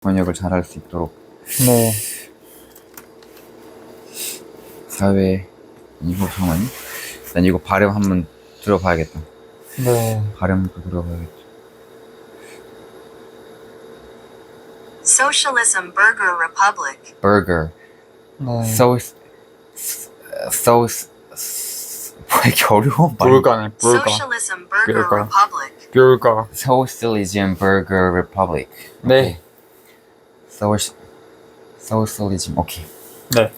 번역을 잘할 수 있도록 네. 사회 이후 상황. 난 이거 발음 한번 들어봐야겠다. 네. 발음도 들어봐야겠다. Socialism Burger Republic. Burger. 네. 뭐 이렇게 어려운 말. 불가네. 불가. Socialism Burger Burger. Republic. 불가. Socialism Burger Republic. 네. Socialism. 오케이. 네.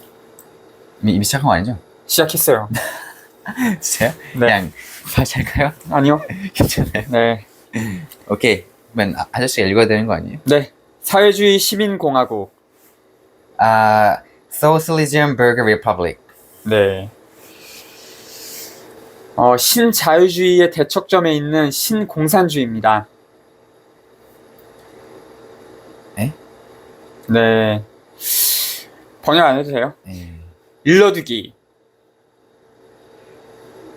이미 시작한 거 아니죠? 시작했어요. 진짜요? 네. 그냥 다시 할까요? 아니요. 괜찮아요. 네. 오케이. 그러면 아저씨가 읽어야 되는 거 아니에요? 네. 사회주의 시민공화국. Socialism Burger Republic. 네. 신자유주의의 대척점에 있는 신공산주의입니다. 에? 네. 번역 안 해도 돼요? 예. 일러두기.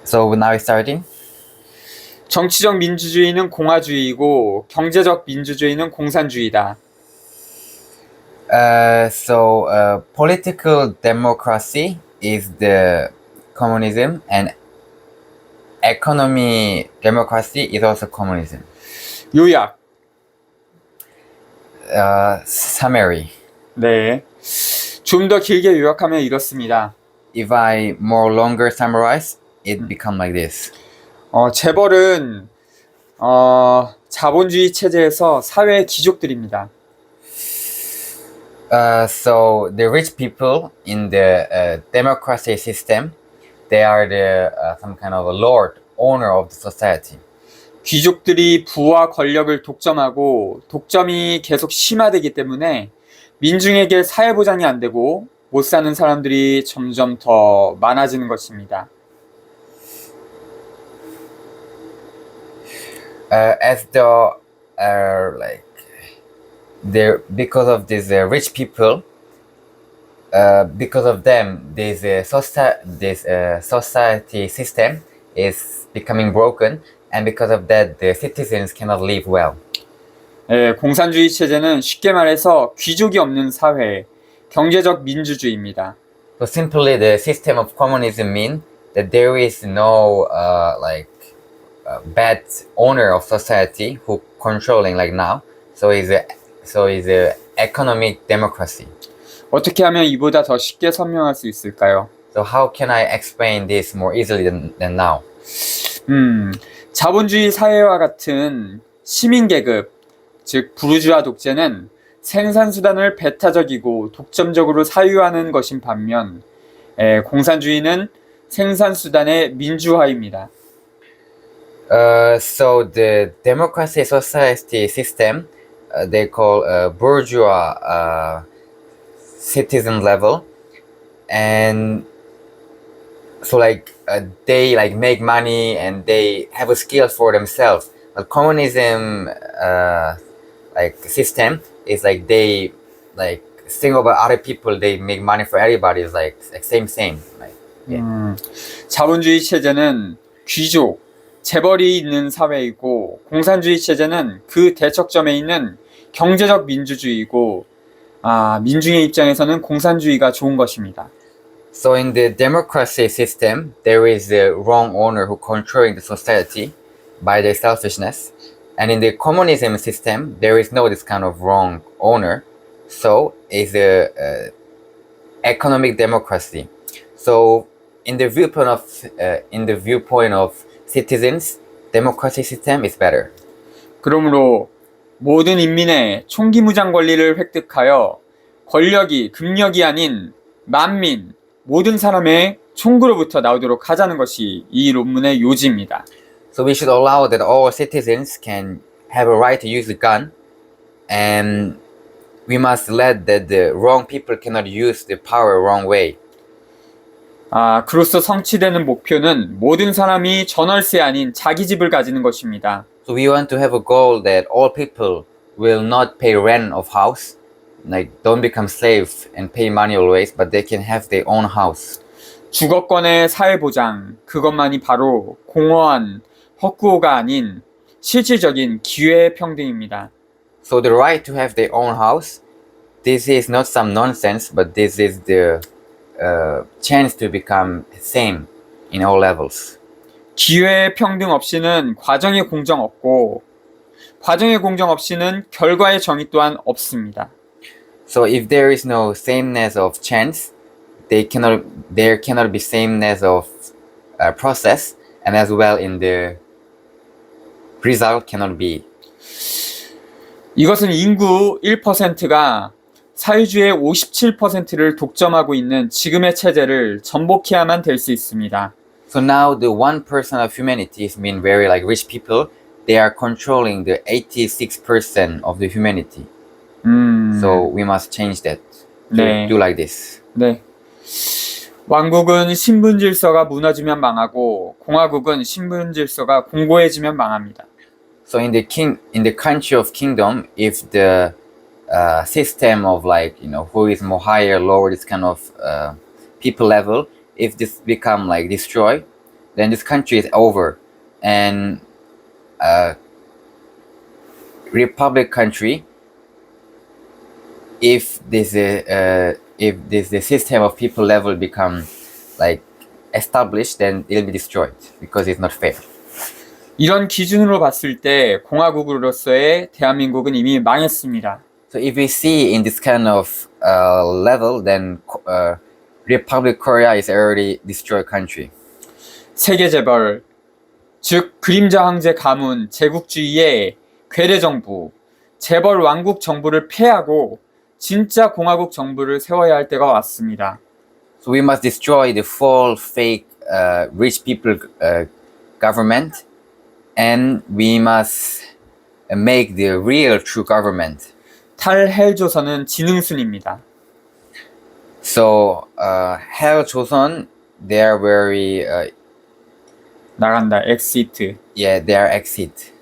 So now we're starting. 정치적 민주주의는 공화주의이고 경제적 민주주의는 공산주의다. Political democracy is the communism, and economy democracy is also communism. 요약. Summary. 네. 좀 더 길게 요약하면 이렇습니다. If I more longer summarize, it become like this. 재벌은 자본주의 체제에서 사회의 귀족들입니다. So the rich people in the democracy system, they are the some kind of a lord, owner of the society. 귀족들이 부와 권력을 독점하고 독점이 계속 심화되기 때문에 민중에게 사회 보장이 안 되고 못 사는 사람들이 점점 더 많아지는 것입니다. As the because of these rich people, because of them, this society system is becoming broken, and because of that, the citizens cannot live well. 공산주의 체제는 쉽게 말해서 귀족이 없는 사회, 경제적 민주주의입니다. So simply, the system of communism means that there is no bad owner of society who controlling like now. So is a economic democracy. 어떻게 하면 이보다 더 쉽게 설명할 수 있을까요? So how can I explain this more easily than now? 자본주의 사회와 같은 시민계급, 즉 부르주아 독재는 생산수단을 배타적이고 독점적으로 사유하는 것인 반면 공산주의는 생산수단의 민주화입니다. So the democracy society system, they call bourgeois citizen level, and so they make money and they have a skill for themselves. But communism system is they think about other people. They make money for everybody. It's like same. 자본주의 체제는 귀족, 재벌이 있는 사회이고 공산주의 체제는 그 대척점에 있는 경제적 민주주의이고 민중의 입장에서는 공산주의가 좋은 것입니다. So in the democracy system, there is the wrong owner who controlling the society by their selfishness, and in the communism system, there is no this kind of wrong owner. So it's a economic democracy. So in the viewpoint of citizens, democracy system is better. 그러므로 모든 인민의 총기무장 권리를 획득하여 권력이 금력이 아닌 만민, 모든 사람의 총구로부터 나오도록 하자는 것이 이 논문의 요지입니다. So we should allow that all citizens can have a right to use the gun, and we must let that the wrong people cannot use the power wrong way. 그로써 성취되는 목표는 모든 사람이 전월세 아닌 자기 집을 가지는 것입니다. So we want to have a goal that all people will not pay rent of house, don't become slaves and pay money always, but they can have their own house. 주거권의 사회보장, 그것만이 바로 공허한 헛구호가 아닌 실질적인 기회의 평등입니다. So the right to have their own house, this is not some nonsense, but this is the chance to become same in all levels. 기회 평등 없이는 과정의 공정 없고 과정의 공정 없이는 결과의 정의 또한 없습니다. So if there is no sameness of chance, there cannot be sameness of process, and as well in the result cannot be. 이것은 인구 1%가 사회주의의 57%를 독점하고 있는 지금의 체제를 전복해야만 될 수 있습니다. So now the 1% of humanity is mean very like rich people. They are controlling the 86% of the humanity. So we must change that. 네. Do like this. 네. 왕국은 신분 질서가 무너지면 망하고 공화국은 신분 질서가 공고해지면 망합니다. So in the country of kingdom, if the system of like who is more higher, lower, this kind of people level, if this become like destroyed, then this country is over. And republic country, if this the system of people level become like established, then it'll be destroyed because it's not fair. 이런 기준으로 봤을 때 공화국으로서의 대한민국은 이미 망했습니다. So if we see in this kind of level, then Republic Korea is already destroyed country. 세계 재벌, 즉 그림자 황제 가문 제국주의의 괴뢰 정부, 재벌 왕국 정부를 폐하고 진짜 공화국 정부를 세워야 할 때가 왔습니다. So we must destroy the false, fake, rich people government, and we must make the real, true government. 탈헬조선은 지능순입니다. So Hell Joseon, they are very 나간다, 엑시트. yeah, they are exit.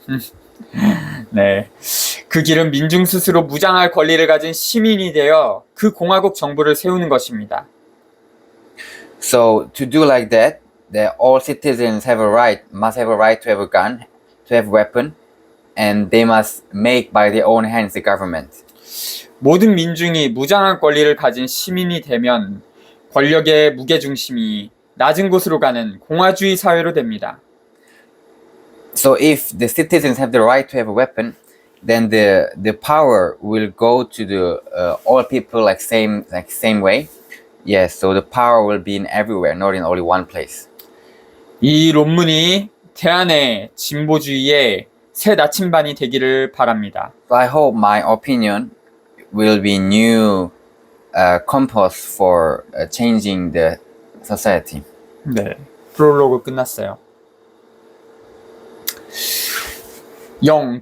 네. 그 길은 민중 스스로 무장할 권리를 가진 시민이 되어 그 공화국 정부를 세우는 것입니다. So to do like that, all citizens must have a right to have a gun, to have a weapon, and they must make by their own hands the government. 모든 민중이 무장한 권리를 가진 시민이 되면 권력의 무게중심이 낮은 곳으로 가는 공화주의 사회로 됩니다. So if the citizens have the right to have a weapon, then the power will go to the all people like same way. Yes, so the power will be in everywhere, not in only one place. 이 논문이 대한의 진보주의의 새 나침반이 되기를 바랍니다. So I hope my opinion will be new compass for changing the society. 네, 프롤로그 끝났어요.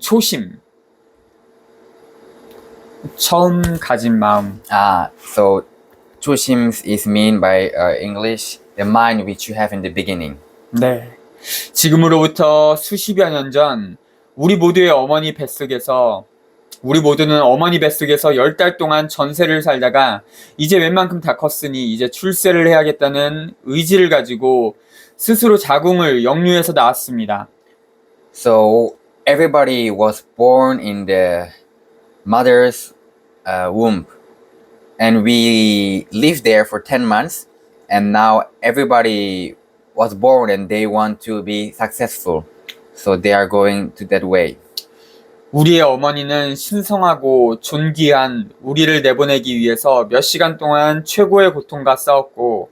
초심. 처음 가진 마음. So 초심 is mean by English the mind which you have in the beginning. 네. 지금으로부터 수십여 년 전 우리 모두는 어머니 뱃속에서 10달 동안 전세를 살다가 이제 웬만큼 다 컸으니 이제 출세를 해야겠다는 의지를 가지고 스스로 자궁을 역류해서 나왔습니다. So everybody was born in the mother's womb, and we lived there for 10 months, and now everybody was born and they want to be successful, so they are going to that way. 우리의 어머니는 신성하고 존귀한 우리를 내보내기 위해서 몇 시간 동안 최고의 고통과 싸웠고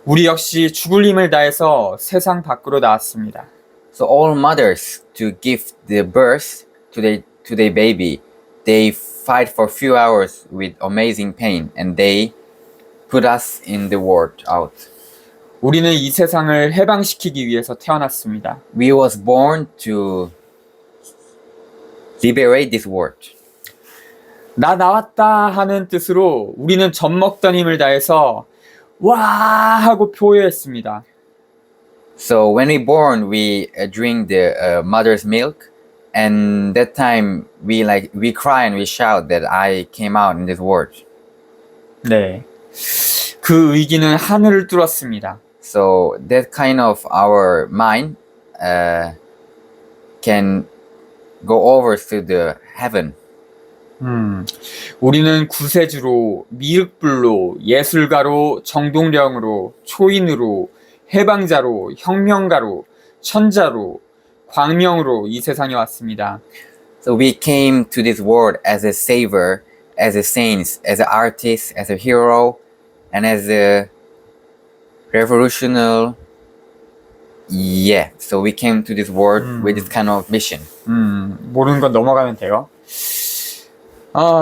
우리 역시 죽을 힘을 다해서 세상 밖으로 나왔습니다. So all mothers to give the birth to their baby, they fight for a few hours with amazing pain, and they put us in the world out. 우리는 이 세상을 해방시키기 위해서 태어났습니다. We was born to liberate this world. 나 나왔다 하는 뜻으로 우리는 젖먹던 힘을 다해서 와 하고 표효했습니다. So when we born, we drink the mother's milk, and that time we cry and we shout that I came out in this world. 네, 그 의기는 하늘을 뚫었습니다. So that kind of our mind can go over to the heaven. 우리는 구세주로, 미륵불로, 예술가로, 정동령으로, 초인으로, 해방자로, 혁명가로, 천자로, 광명으로 이 세상에 왔습니다. So we came to this world as a savior, as a saint, as an artist, as a hero, and as a revolutionary. Yeah, so we came to this world with this kind of mission. 모르는 건 넘어가면 돼요.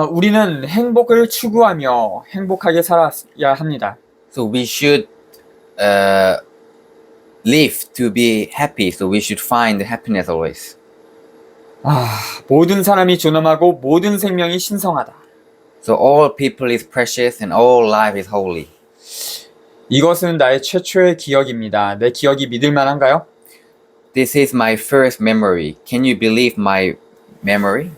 우리는 행복을 추구하며 행복하게 살아야 합니다. So we should live to be happy. So we should find happiness always. 모든 사람이 존엄하고 모든 생명이 신성하다. So all people is precious and all life is holy. 이것은 나의 최초의 기억입니다. 내 기억이 믿을 만한가요? This is my first memory. Can you believe my memory?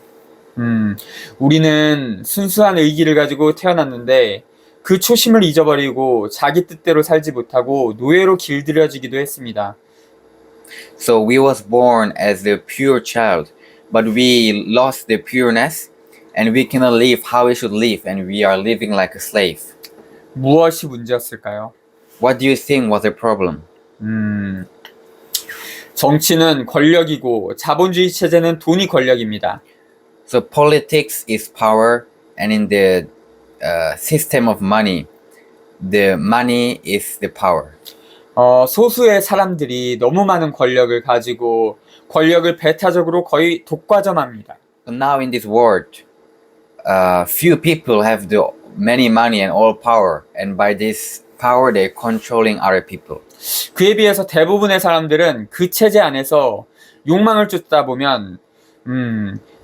우리는 순수한 의기를 가지고 태어났는데 그 초심을 잊어버리고 자기 뜻대로 살지 못하고 노예로 길들여지기도 했습니다. So we was born as a pure child, but we lost the pureness and we cannot live how we should live and we are living like a slave. 무엇이 문제였을까요? What do you think was the problem? 정치는 권력이고 자본주의 체제는 돈이 권력입니다. So politics is power and in the system of money, the money is the power. 소수의 사람들이 너무 많은 권력을 가지고 권력을 배타적으로 거의 독과점합니다. So now in this world, few people have the many money and all power, and by this power they're controlling other people. 그에 비해서 대부분의 사람들은 그 체제 안에서 욕망을 쫓다 보면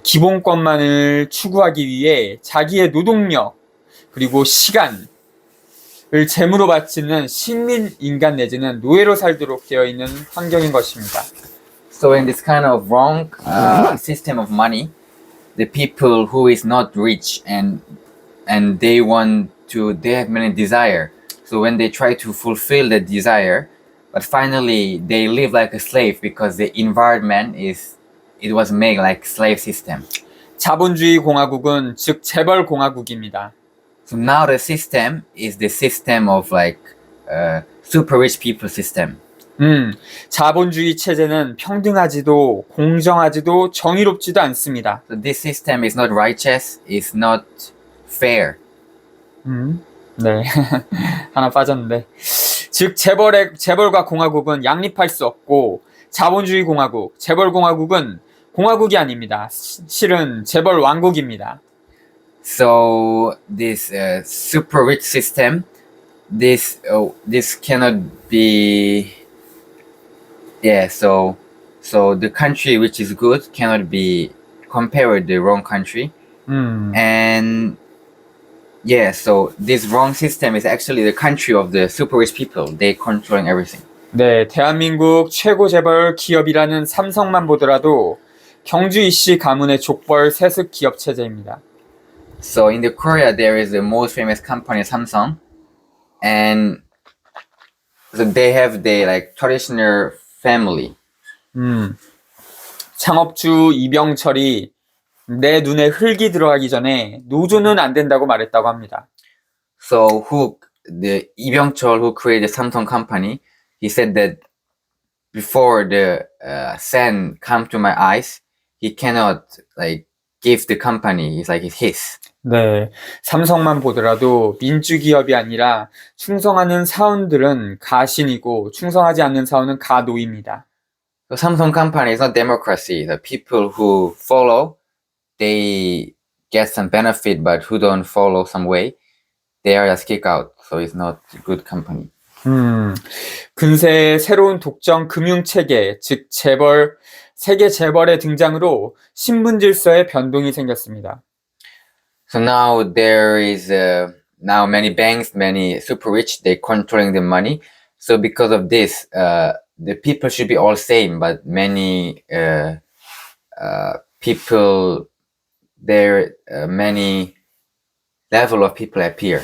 기본권만을 추구하기 위해 자기의 노동력 그리고 시간을 재물로 바치는 식민 인간 내지는 노예로 살도록 되어 있는 환경인 것입니다. So in this kind of wrong system of money, the people who is not rich and they have many desire. So when they try to fulfill the desire, but finally they live like a slave because the environment it was made like slave system. 자본주의 공화국은 즉 재벌 공화국입니다. So now the system is the system of like super rich people system. 자본주의 체제는 평등하지도 공정하지도 정의롭지도 않습니다. So this system is not righteous, it's not fair. 네, 하나 빠졌는데. 즉 재벌과 공화국은 양립할 수 없고 자본주의 공화국, 재벌 공화국은 공화국이 아닙니다. 실은 재벌 왕국입니다. So this super rich system, this cannot be. Yeah, so the country which is good cannot be compared with the wrong country. And yeah, so this wrong system is actually the country of the super rich people. They controlling everything. 네, 대한민국 최고 재벌 기업이라는 삼성만 보더라도 경주 이씨 가문의 족벌 세습 기업 체제입니다. So in the Korea there is the most famous company Samsung, and so they have the like traditional family. 창업주 이병철이 내 눈에 흙이 들어가기 전에 노조는 안 된다고 말했다고 합니다. So the Lee Byung-chul who created Samsung company, he said that before the sand come to my eyes, he cannot like give the company. It's like it's his. 네, 삼성만 보더라도 민주기업이 아니라 충성하는 사원들은 가신이고 충성하지 않는 사원은 가노입니다. So Samsung company is not democracy. The people who follow, they get some benefit, but who don't follow some way, they are just kicked out. So it's not a good company. 근세의 새로운 독점 금융체계, 즉 재벌, 세계 재벌의 등장으로 신분 질서에 변동이 생겼습니다. So now there is now many banks, many super rich, they controlling the money. So because of this, the people should be all same, but many people, there many level of people appear.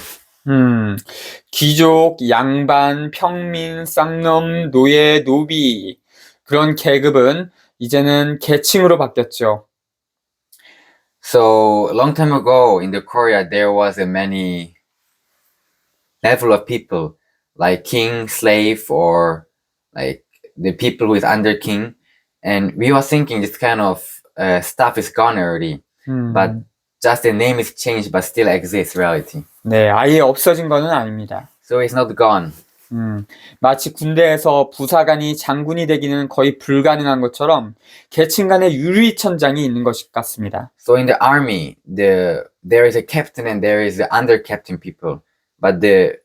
귀족, 양반, 평민, 쌍놈, 노예, 노비 그런 계급은 이제는 계층으로 바뀌었죠. So long time ago in the Korea, there was a many level of people, like king, slave, or like the people who is under king. And we were thinking this kind of stuff is gone already, but just the name is changed, but still exists reality. 네, 아예 없어진 거는 아닙니다. So it's not gone. 마치 군대에서 부사관이 장군이 되기는 거의 불가능한 것처럼 계층 간의 유리천장이 있는 것 같습니다. So in the army, there is a captain and there is the under captain people, but the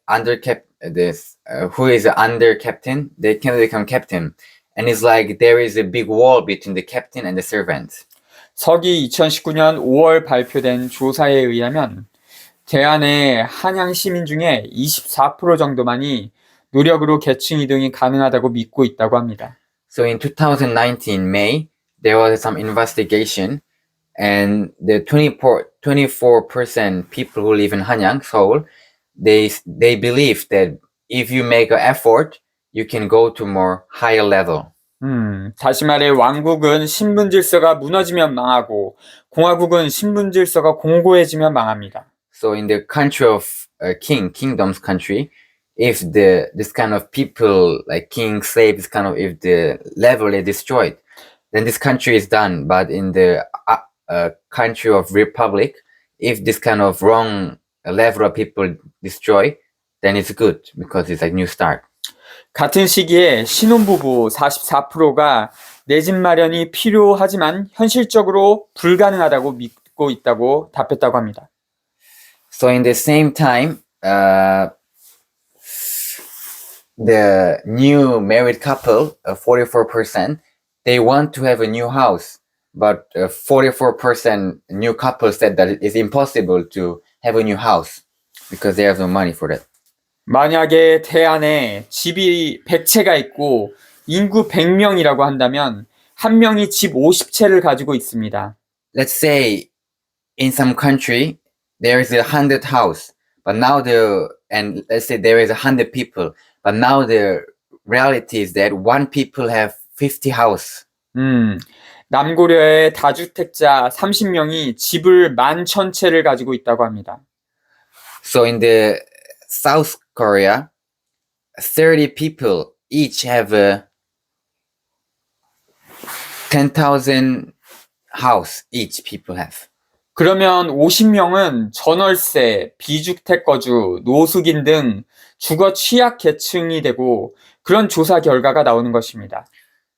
who is the under captain, they can become captain, and it's like there is a big wall between the captain and the servant. 서기 2019년 5월 발표된 조사에 의하면 대한의 한양 시민 중에 24% 정도만이 노력으로 계층 이동이 가능하다고 믿고 있다고 합니다. So in 2019 May, there was some investigation, and the 24% people who live in Hanyang, Seoul, they believe that if you make an effort, you can go to more higher level. 다시 말해 왕국은 신분 질서가 무너지면 망하고 공화국은 신분 질서가 공고해지면 망합니다. So in the country of kingdom's country, if this kind of people like king, slave, this kind of if the level is destroyed, then this country is done. But in the country of republic, if this kind of wrong level of people destroy, then it's good because it's like new start. 같은 시기에 신혼부부 44%가 내 집 마련이 필요하지만 현실적으로 불가능하다고 믿고 있다고 답했다고 합니다. So in the same time, the new married couple, 44%, they want to have a new house, but 44% new couple said that it is impossible to have a new house because they have no money for that. 만약에 대안에 집이 100채가 있고 인구 100명이라고 한다면 한 명이 집 50채를 가지고 있습니다. Let's say in some country there is 100 house, but now and let's say there is 100 people, but now the reality is that one people have 50 house. 남고려의 다주택자 30명이 집을 11,000채를 가지고 있다고 합니다. So in the South Korea, 30 people each have a 10,000 house each people have. 그러면 50명은 전월세, 비주택 거주, 노숙인 등 주거 취약 계층이 되고 그런 조사 결과가 나오는 것입니다.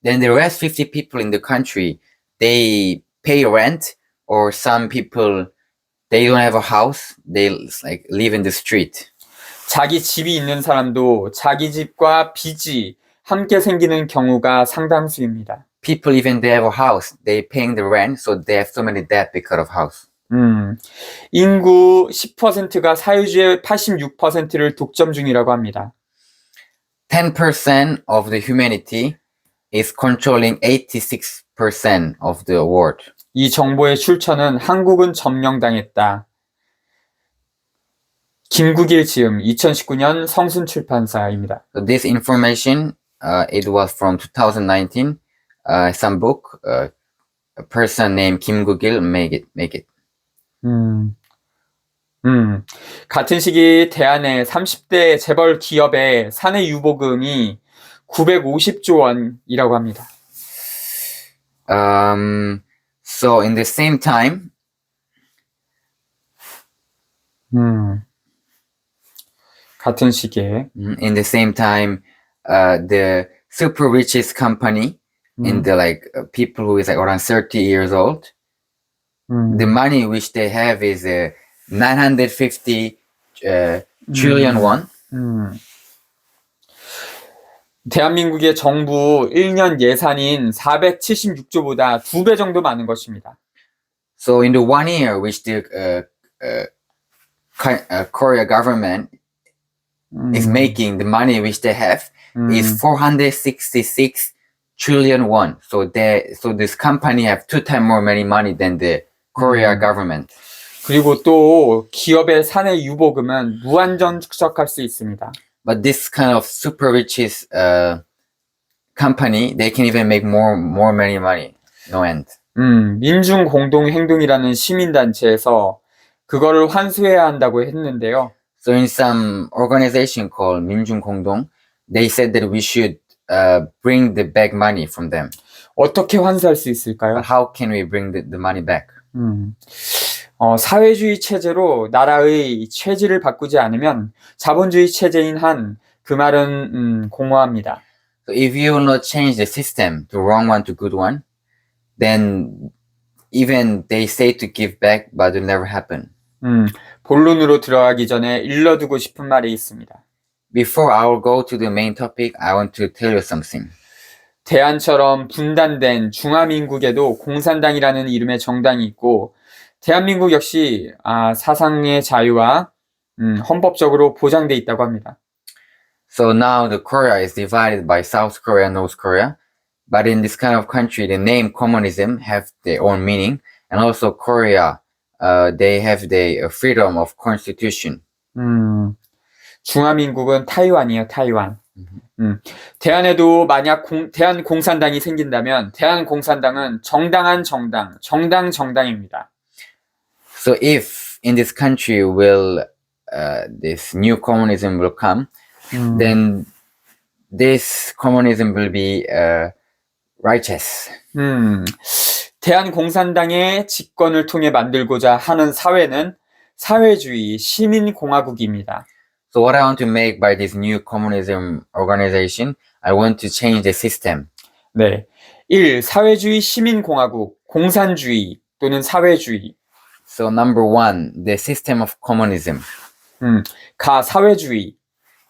Then the rest 50 people in the country, they pay rent, or some people, they don't have a house, they like live in the street. 자기 집이 있는 사람도 자기 집과 빚이 함께 생기는 경우가 상당수입니다. People even they have a house, they paying the rent, so they have so many debt because of house. 인구 10%가 사유지의 86%를 독점 중이라고 합니다. 10% of the humanity is controlling 86% of the world. 이 정보의 출처는 한국은 점령당했다. 김국일 지음 2019년 성순 출판사입니다. So this information, it was from 2019, some book, a person named Kim Guk-il make it. 같은 시기 대한의 30대 재벌 기업의 사내 유보금이 950조 원이라고 합니다. So in the same time, 같은 시기에 in the same time, the super richest company in the people who is like around 30 years old, the money which they have is 950 trillion won. 대한민국의 정부 1년 예산인 476조보다 2배 정도 많은 것입니다. So in the 1 year which the Korea government is making, the money which they have is 466 trillion won. So this company have 2 times more money than the Korea government. 그리고 또 기업의 사내 유보금은 무한정 축적할 수 있습니다. But this kind of super richest company, they can even make more money, no end. 민중 공동 행동이라는 시민단체에서 그거를 환수해야 한다고 했는데요. So in some organization called 민중 공동, they said that we should bring the back money from them. 어떻게 환수할 수 있을까요? But how can we bring the money back? 사회주의 체제로 나라의 체질을 바꾸지 않으면 자본주의 체제인 한 그 말은 공허합니다. So if you will not change the system to wrong one to good one, then even they say to give back, but it will never happen. 본론으로 들어가기 전에 일러두고 싶은 말이 있습니다. Before I will go to the main topic, I want to tell you something. 대한처럼 분단된 중화민국에도 공산당이라는 이름의 정당이 있고 대한민국 역시 사상의 자유와 헌법적으로 보장돼 있다고 합니다. So now the Korea is divided by South Korea and North Korea, but in this kind of country, the name communism have their own meaning, and also Korea, they have the freedom of constitution. 중화민국은 타이완이에요, 타이완. 대한에도 만약 대한공산당이 생긴다면 대한공산당은 정당한 정당, 정당입니다. So if in this country will this new communism will come, then this communism will be righteous. 대한공산당의 집권을 통해 만들고자 하는 사회는 사회주의 시민공화국입니다. So what I want to make by this new communism organization, I want to change the system. 네. 1. 사회주의 시민공화국, 공산주의 또는 사회주의. So number one, the system of communism. 사회주의.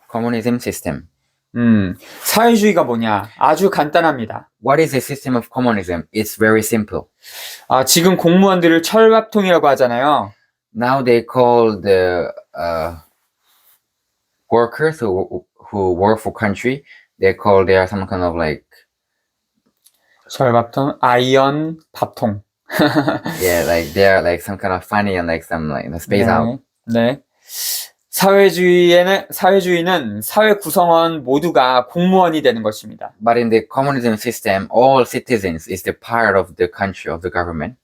Communism system. 사회주의가 뭐냐? 아주 간단합니다. What is the system of communism? It's very simple. 지금 공무원들을 철밥통이라고 하잖아요. Now they call the workers who work for country, they are some kind of like 철밥통, 아이언 밥통. yeah, like they are like some kind of funny and like some like space out. 네. 사회주의는 사회 구성원 모두가 공무원이 되는 것입니다. But in the communism system, all citizens is the part of the country, of the government.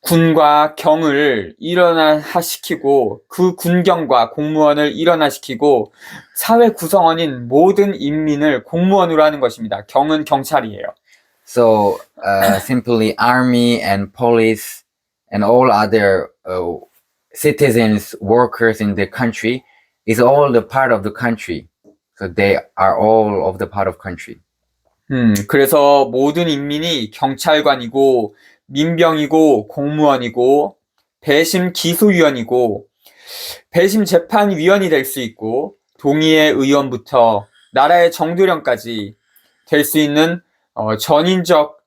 군과 경을 일원화시키고 그 군경과 공무원을 일원화시키고 사회 구성원인 모든 인민을 공무원으로 하는 것입니다. 경은 경찰이에요. So simply army and police and all other citizens, workers in the country is all the part of the country. So they are all of the part of country. 그래서 모든 인민이 경찰관이고 민병이고 공무원이고 배심 기소위원이고 배심 재판위원이 될 수 있고 동의회 의원부터 나라의 정도령까지 될 수 있는 전인적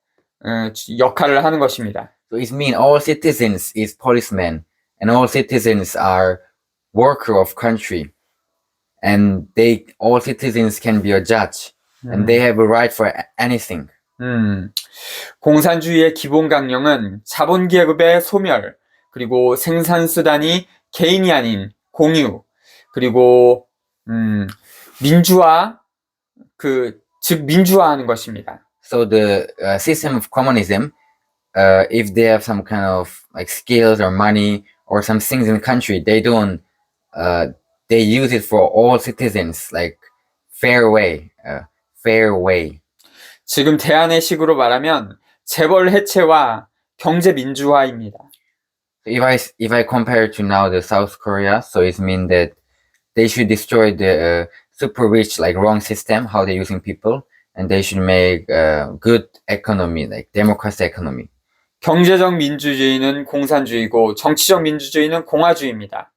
역할을 하는 것입니다. So it means all citizens is policemen and all citizens are worker of country and all citizens can be a judge and they have a right for anything. 공산주의의 기본 강령은 자본계급의 소멸, 그리고 생산수단이 개인이 아닌 공유, 그리고 민주화, 즉 민주화하는 것입니다. So the system of communism, if they have some kind of like skills or money or some things in the country, they use it for all citizens, like fair way. 지금 대안의 식으로 말하면 재벌 해체와 경제 민주화입니다. If I compare to now the South Korea, so it means that they should destroy the super rich like wrong system, how they're using people, and they should make good economy, like democracy economy. 경제적 민주주의는 공산주의고 정치적 민주주의는 공화주의입니다.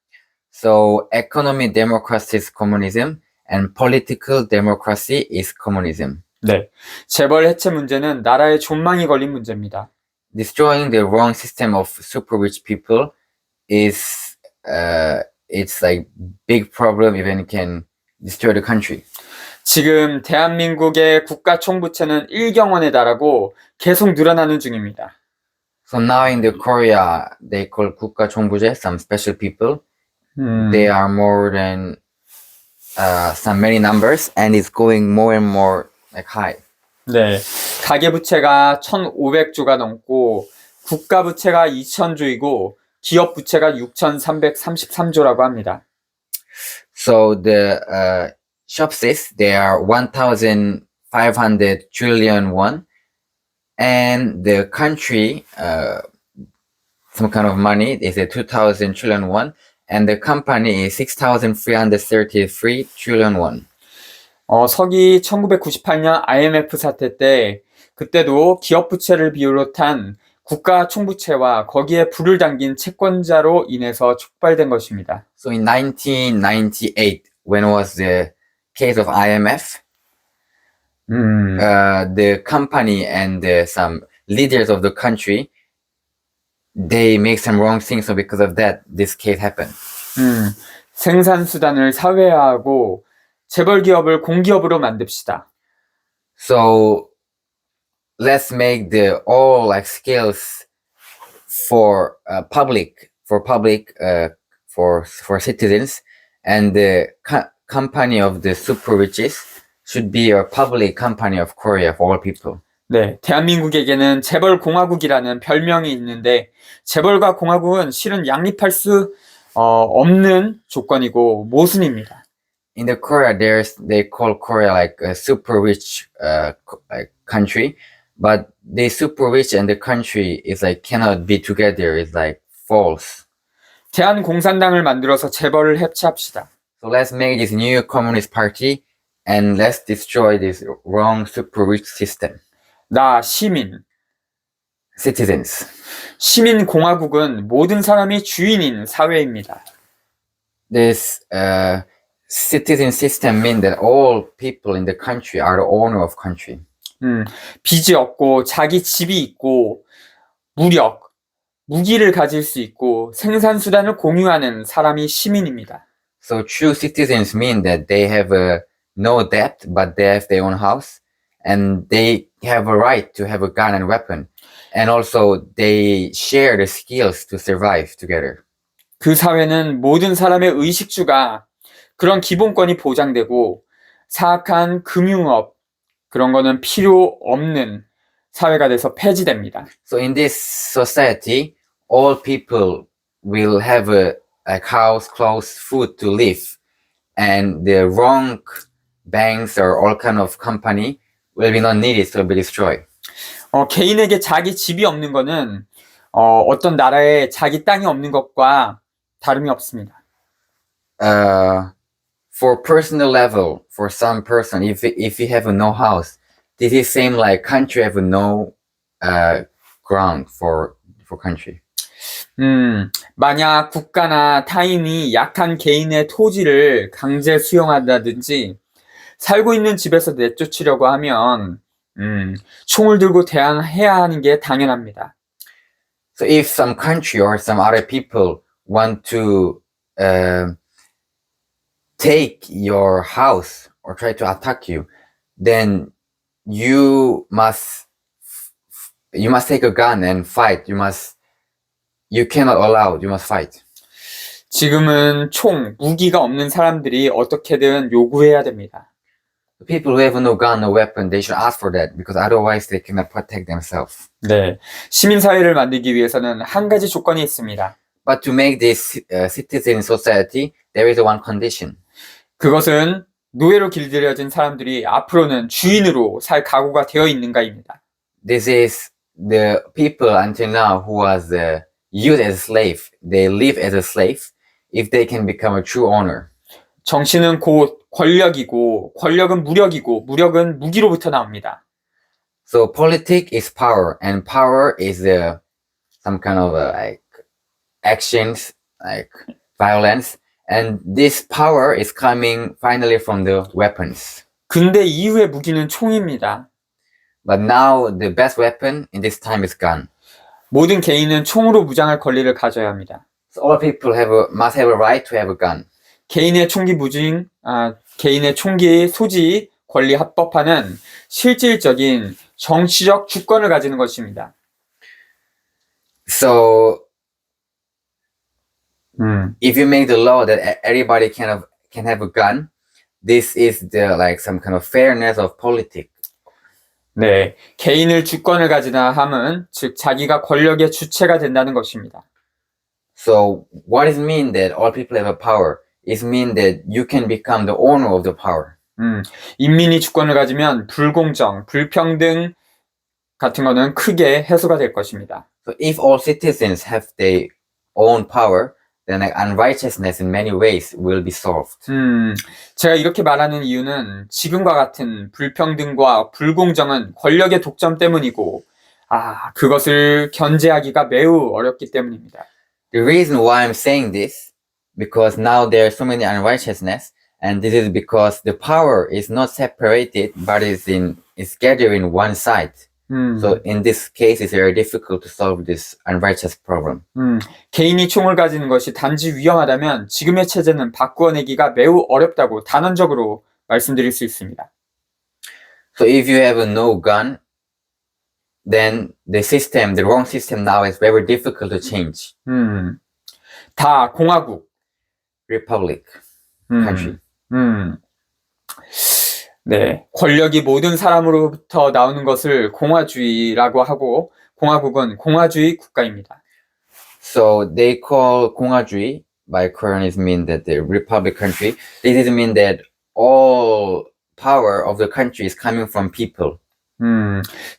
So economic democracy is communism, and political democracy is communism. 네, 재벌 해체 문제는 나라의 존망이 걸린 문제입니다. Destroying the wrong system of super rich people is it's like big problem even it can destroy the country. 지금 대한민국의 국가 총부채는 1경원에 달하고 계속 늘어나는 중입니다. So now in the Korea they call 국가 총부제, some special people. They are more than some many numbers and it's going more and more like high. 네. 가계부채가 1,500조가 넘고 국가부채가 2,000조이고 기업 부채가 6,333조라고 합니다. So the shop says they are 1,500 trillion won, and the country, some kind of money is a 2,000 trillion won, and the company is 6,333 trillion won. 서기 1998년 IMF 사태 때 그때도 기업 부채를 비롯한 국가 총부채와 거기에 불을 당긴 채권자로 인해서 촉발된 것입니다. So in 1998, when was the case of IMF, the company and some leaders of the country, they make some wrong things. So because of that, this case happened. 생산 수단을 사회화하고 재벌 기업을 공기업으로 만듭시다. So let's make the all like skills for citizens, and the company of the super riches should be a public company of Korea for all people. 네, 대한민국에게는 재벌 공화국이라는 별명이 있는데 재벌과 공화국은 실은 양립할 수 없는 조건이고 모순입니다. In the Korea, they call Korea like a super rich like country, but the super rich and the country is like cannot be together. It's like false. 대한공산당을 만들어서 재벌을 해체합시다. So let's make this new communist party and let's destroy this wrong super rich system. 나 시민. Citizens. 시민 공화국은 모든 사람이 주인인 사회입니다. This citizen system means that all people in the country are the owner of country. 빚이 없고 자기 집이 있고 무기를 가질 수 있고 생산 수단을 공유하는 사람이 시민입니다. So true citizens mean that they have no debt, but they have their own house, and they have a right to have a gun and weapon, and also they share the skills to survive together. 그 사회는 모든 사람의 의식주가 그런 기본권이 보장되고 사악한 금융업 그런 거는 필요 없는 사회가 돼서 폐지됩니다. So in this society, all people will have a house, clothes, food to live, and the wrong banks or all kind of company will be not needed to be destroyed. 개인에게 자기 집이 없는 거는 어떤 나라에 자기 땅이 없는 것과 다름이 없습니다. For personal level, for some person, if you have no house, this is same like country have no ground for country. 만약 국가나 타인이 약한 개인의 토지를 강제 수용한다든지 살고 있는 집에서 내쫓으려고 하면 총을 들고 대항해야 하는 게 당연합니다. So if some country or some other people want to take your house or try to attack you, then you must take a gun and fight. You cannot allow. You must fight. 지금은 무기가 없는 사람들이 어떻게든 요구해야 됩니다. People who have no gun, no weapon, they should ask for that because otherwise they cannot protect themselves. 네, 시민사회를 만들기 위해서는 한 가지 조건이 있습니다. But to make this citizen society, there is one condition. 그것은 노예로 길들여진 사람들이 앞으로는 주인으로 살 각오가 되어 있는가입니다. This is the people until now who was used as a slave. They live as a slave if they can become a true owner. 정치는 곧 권력이고 권력은 무력이고 무력은 무기로부터 나옵니다. So politics is power, and power is some kind of like actions, like violence, and this power is coming finally from the weapons. 근대 이후의 무기는 총입니다. But now the best weapon in this time is gun. 모든 개인은 총으로 무장할 권리를 가져야 합니다. So all people must have a right to have a gun. 개인의 총기 소지 권리 합법화는 실질적인 정치적 주권을 가지는 것입니다. So if you make the law that everybody can have a gun, this is the like some kind of fairness of politics. 네, 개인을 주권을 가지다 함은 즉 자기가 권력의 주체가 된다는 것입니다. So what does it mean that all people have a power? It means that you can become the owner of the power. 인민이 주권을 가지면 불공정, 불평등 같은 거는 크게 해소가 될 것입니다. So if all citizens have their own power, then like unrighteousness in many ways will be solved. 제가 이렇게 말하는 이유는 지금과 같은 불평등과 불공정은 권력의 독점 때문이고, 그것을 견제하기가 매우 어렵기 때문입니다. The reason why I'm saying this, because now there are so many unrighteousness, and this is because the power is not separated, but is gathered in one side. So in this case, it's very difficult to solve this unrighteous problem. 개인이 총을 가지는 것이 단지 위험하다면 지금의 체제는 바꾸어내기가 매우 어렵다고 단언적으로 말씀드릴 수 있습니다. So if you have no gun, then the wrong system now is very difficult to change. 다 공화국, Republic, country. 네, 권력이 모든 사람으로부터 나오는 것을 공화주의라고 하고 공화국은 공화주의 국가입니다. So they call 공화주의 by Koreanism mean that the republic country. This doesn't mean that all power of the country is coming from people.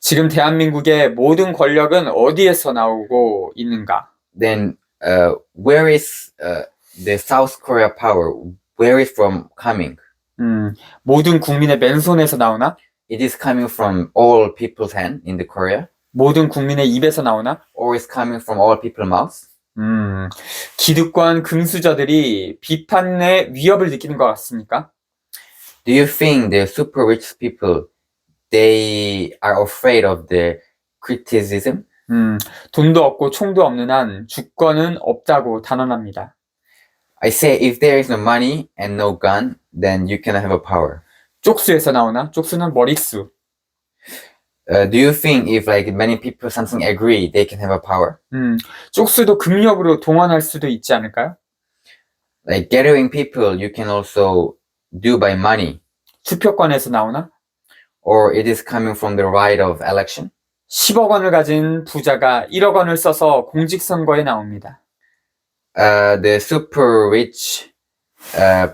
지금 대한민국의 모든 권력은 어디에서 나오고 있는가? Then where is the South Korea power? Where is from coming? 모든 국민의 맨손에서 나오나? It is coming from all people's hand in the Korea, 모든 국민의 입에서 나오나? or is coming from all people's mouths? 기득권 금수저들이 비판의 위협을 느끼는 것 같습니까? Do you think the super rich people they are afraid of the criticism? 돈도 없고 총도 없는 한 주권은 없다고 단언합니다. I say if there is no money and no gun, then you cannot have a power. 쪽수에서 나오나? 쪽수는 머릿수. Do you think if like many people something agree, they can have a power? 쪽수도 금력으로 동원할 수도 있지 않을까요? Like gathering people, you can also do by money, 투표권에서 나오나? or it is coming from the right of election. 10억 원을 가진 부자가 1억 원을 써서 공직선거에 나옵니다. The super rich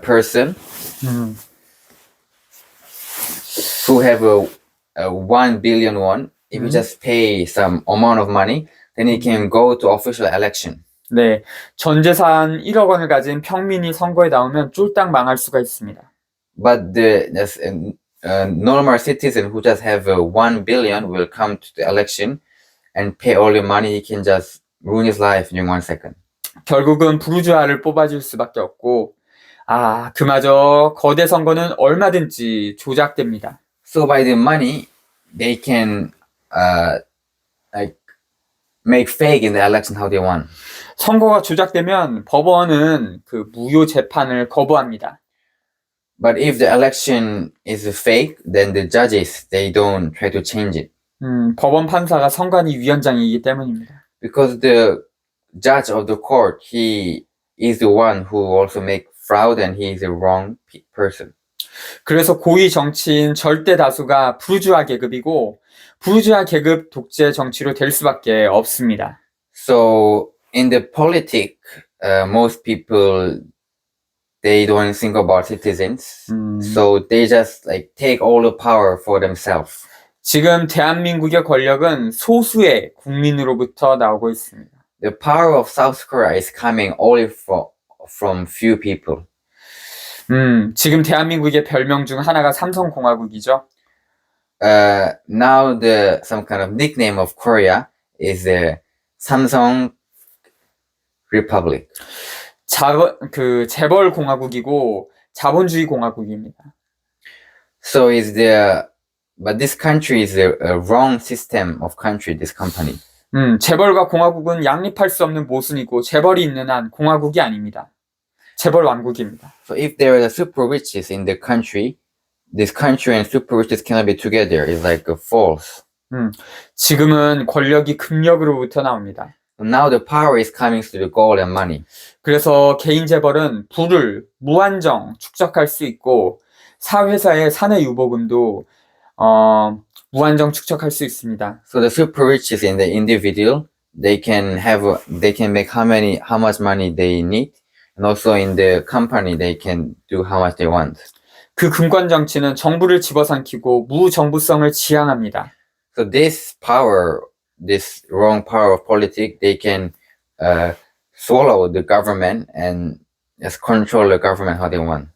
person who have a 1 billion won, if you just pay some amount of money, then he can go to official election. 네, 전 재산 1억 원을 가진 평민이 선거에 나오면 쫄딱 망할 수가 있습니다. But the normal citizen who just have 1 billion will come to the election and pay all your money. He can just ruin his life in 1 second. 결국은 부르주아를 뽑아줄 수밖에 없고, 그마저 거대 선거는 얼마든지 조작됩니다. So by the money, they can like make fake in the election how they want. 선거가 조작되면 법원은 그 무효 재판을 거부합니다. But if the election is fake, then the judges they don't try to change it 법원 판사가 선관위 위원장이기 때문입니다. because the judge of the court he is the one who also make fraud and he is the wrong person. 그래서 고위 정치인 절대 다수가 부르주아 계급이고 부르주아 계급 독재 정치로 될 수밖에 없습니다. So in the politics, most people they don't think about citizens, so they just like take all the power for themselves. 지금 대한민국의 권력은 소수의 국민으로부터 나오고 있습니다. The power of South Korea is coming only from few people. 지금 대한민국의 별명 중 하나가 삼성공화국이죠. Now some kind of nickname of Korea is the Samsung Republic. 재벌 공화국이고 자본주의 공화국입니다. So but this country is a wrong system of country, this company. 재벌과 공화국은 양립할 수 없는 모순이고 재벌이 있는 한 공화국이 아닙니다. 재벌 왕국입니다. So if there are super riches in the country, this country and super riches cannot be together. It's like a false. 지금은 권력이 금력으로부터 나옵니다. Now the power is coming through the gold and money. 그래서 개인 재벌은 부를 무한정 축적할 수 있고 사회사의 사내 유보금도 무한정 축적할 수 있습니다. So the super rich is in the individual. They can make how much money they need, and also in the company they can do how much they want. 그 금권 정치는 정부를 집어삼키고 무정부성을 지향합니다. So this wrong power of politics, they can swallow the government and just control the government how they want.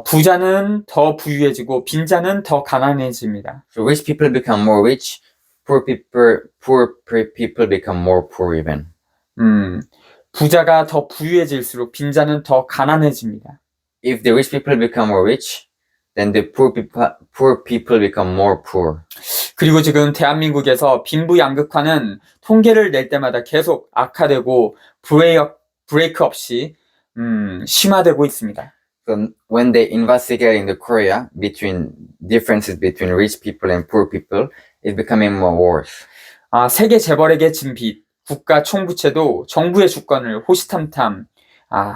부자는 더 부유해지고 빈자는 더 가난해집니다. So rich people become more rich, poor people become more poor even. 부자가 더 부유해질수록 빈자는 더 가난해집니다. If the rich people become more rich, then the poor people become more poor. 그리고 지금 대한민국에서 빈부양극화는 통계를 낼 때마다 계속 악화되고 브레이크 없이 심화되고 있습니다. So when they investigate in the Korea differences between rich people and poor people, it's becoming more worse. 세계 재벌에게 진 빚, 국가 총부채도 정부의 주권을 호시탐탐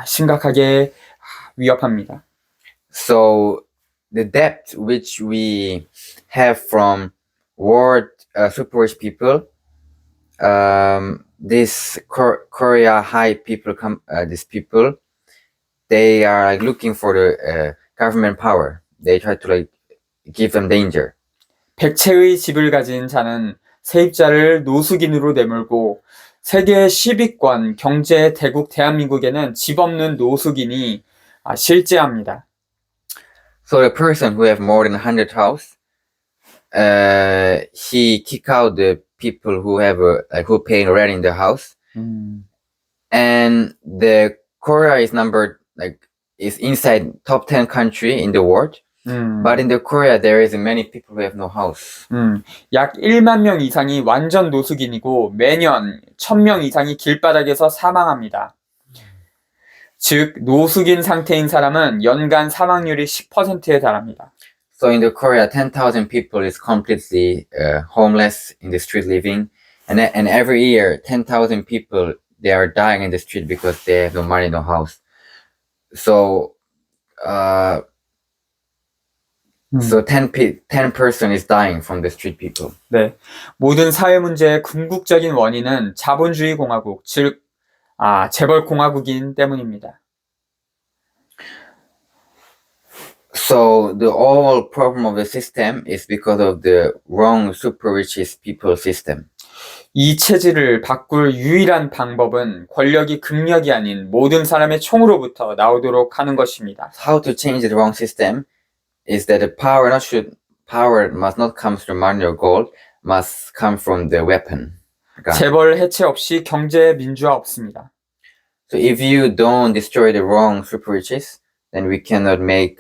심각하게 위협합니다. So the debt which we have from world super rich people, this Korea high people, these people, they are like looking for the government power. They try to like give them danger. 백채의 집을 가진 자는 세입자를 노숙인으로 내몰고 세계 10위권 경제 대국 대한민국에는 집 없는 노숙인이 실제합니다. So the person who have more than 100 house, he kick out the people who have who pay rent in the house, and the Korea is inside top 10 country in the world. But in the Korea there is many people who have no house. 약 1만 명 이상이 완전 노숙인이고 매년 1000명 이상이 길바닥에서 사망합니다. 즉 노숙인 상태인 사람은 연간 사망률이 10%에 달합니다. So in the Korea, 10,000 people is completely homeless in the street living, and every year 10,000 people they are dying in the street because they have no money, no house. So, so 10 person is dying from the street people. 네, 모든 사회 문제의 궁극적인 원인은 자본주의 공화국, 즉 재벌 공화국인 때문입니다. So the all problem of the system is because of the wrong super richest people system. 이 체질을 바꿀 유일한 방법은 권력이 금력이 아닌 모든 사람의 총으로부터 나오도록 하는 것입니다. How to change the wrong system is that the power must not come through money or gold, must come from the weapon. gun. 재벌 해체 없이 경제 민주화 없습니다. So if you don't destroy the wrong super riches, then we cannot make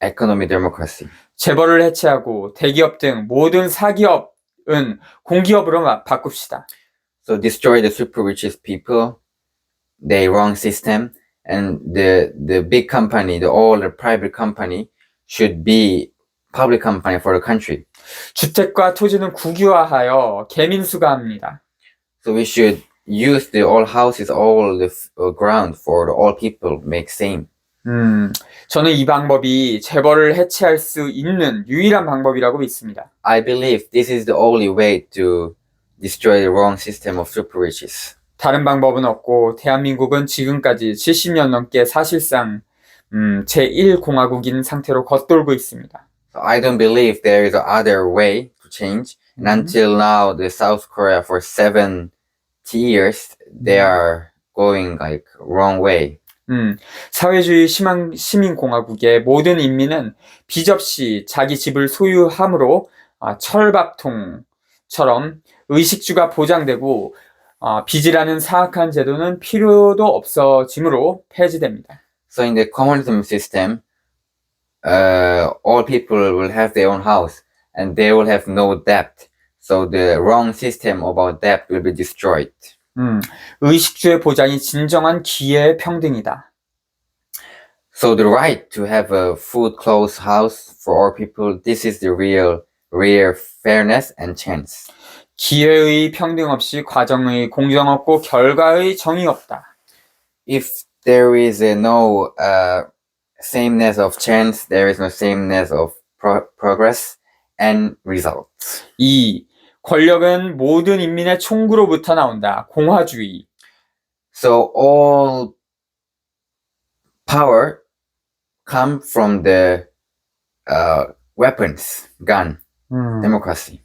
economic democracy. 재벌을 해체하고 대기업 등 모든 사기업은 공기업으로 바꿉시다. So destroy the super richest people, the wrong system, and the big company, all the private company should be public company for the country. 주택과 토지는 국유화하여 개민수가합니다. So we should use the all houses, all the ground for all people make same. 저는 이 방법이 재벌을 해체할 수 있는 유일한 방법이라고 믿습니다. I believe this is the only way to destroy the wrong system of super riches. 다른 방법은 없고 대한민국은 지금까지 70년 넘게 사실상 제1공화국인 상태로 겉돌고 있습니다. So I don't believe there is other way to change. And until now, the South Korea for 70 years, they are going like wrong way. 사회주의 시민공화국의 모든 인민은 빚 없이 자기 집을 소유함으로 철밥통처럼 의식주가 보장되고 빚이라는 사악한 제도는 필요도 없어지므로 폐지됩니다. So in the communism system, all people will have their own house and they will have no debt. So the wrong system about debt will be destroyed. 의식주의 보장이 진정한 기회의 평등이다. So the right to have a food, clothes, house for all people, this is the real fairness and chance. 기회의 평등 없이 과정의 공정 없고 결과의 정의 없다. If there is no sameness of chance, there is no sameness of progress, end results. 2. 권력은 모든 인민의 총구로부터 나온다. 공화주의. So all power come from the weapons, gun, democracy.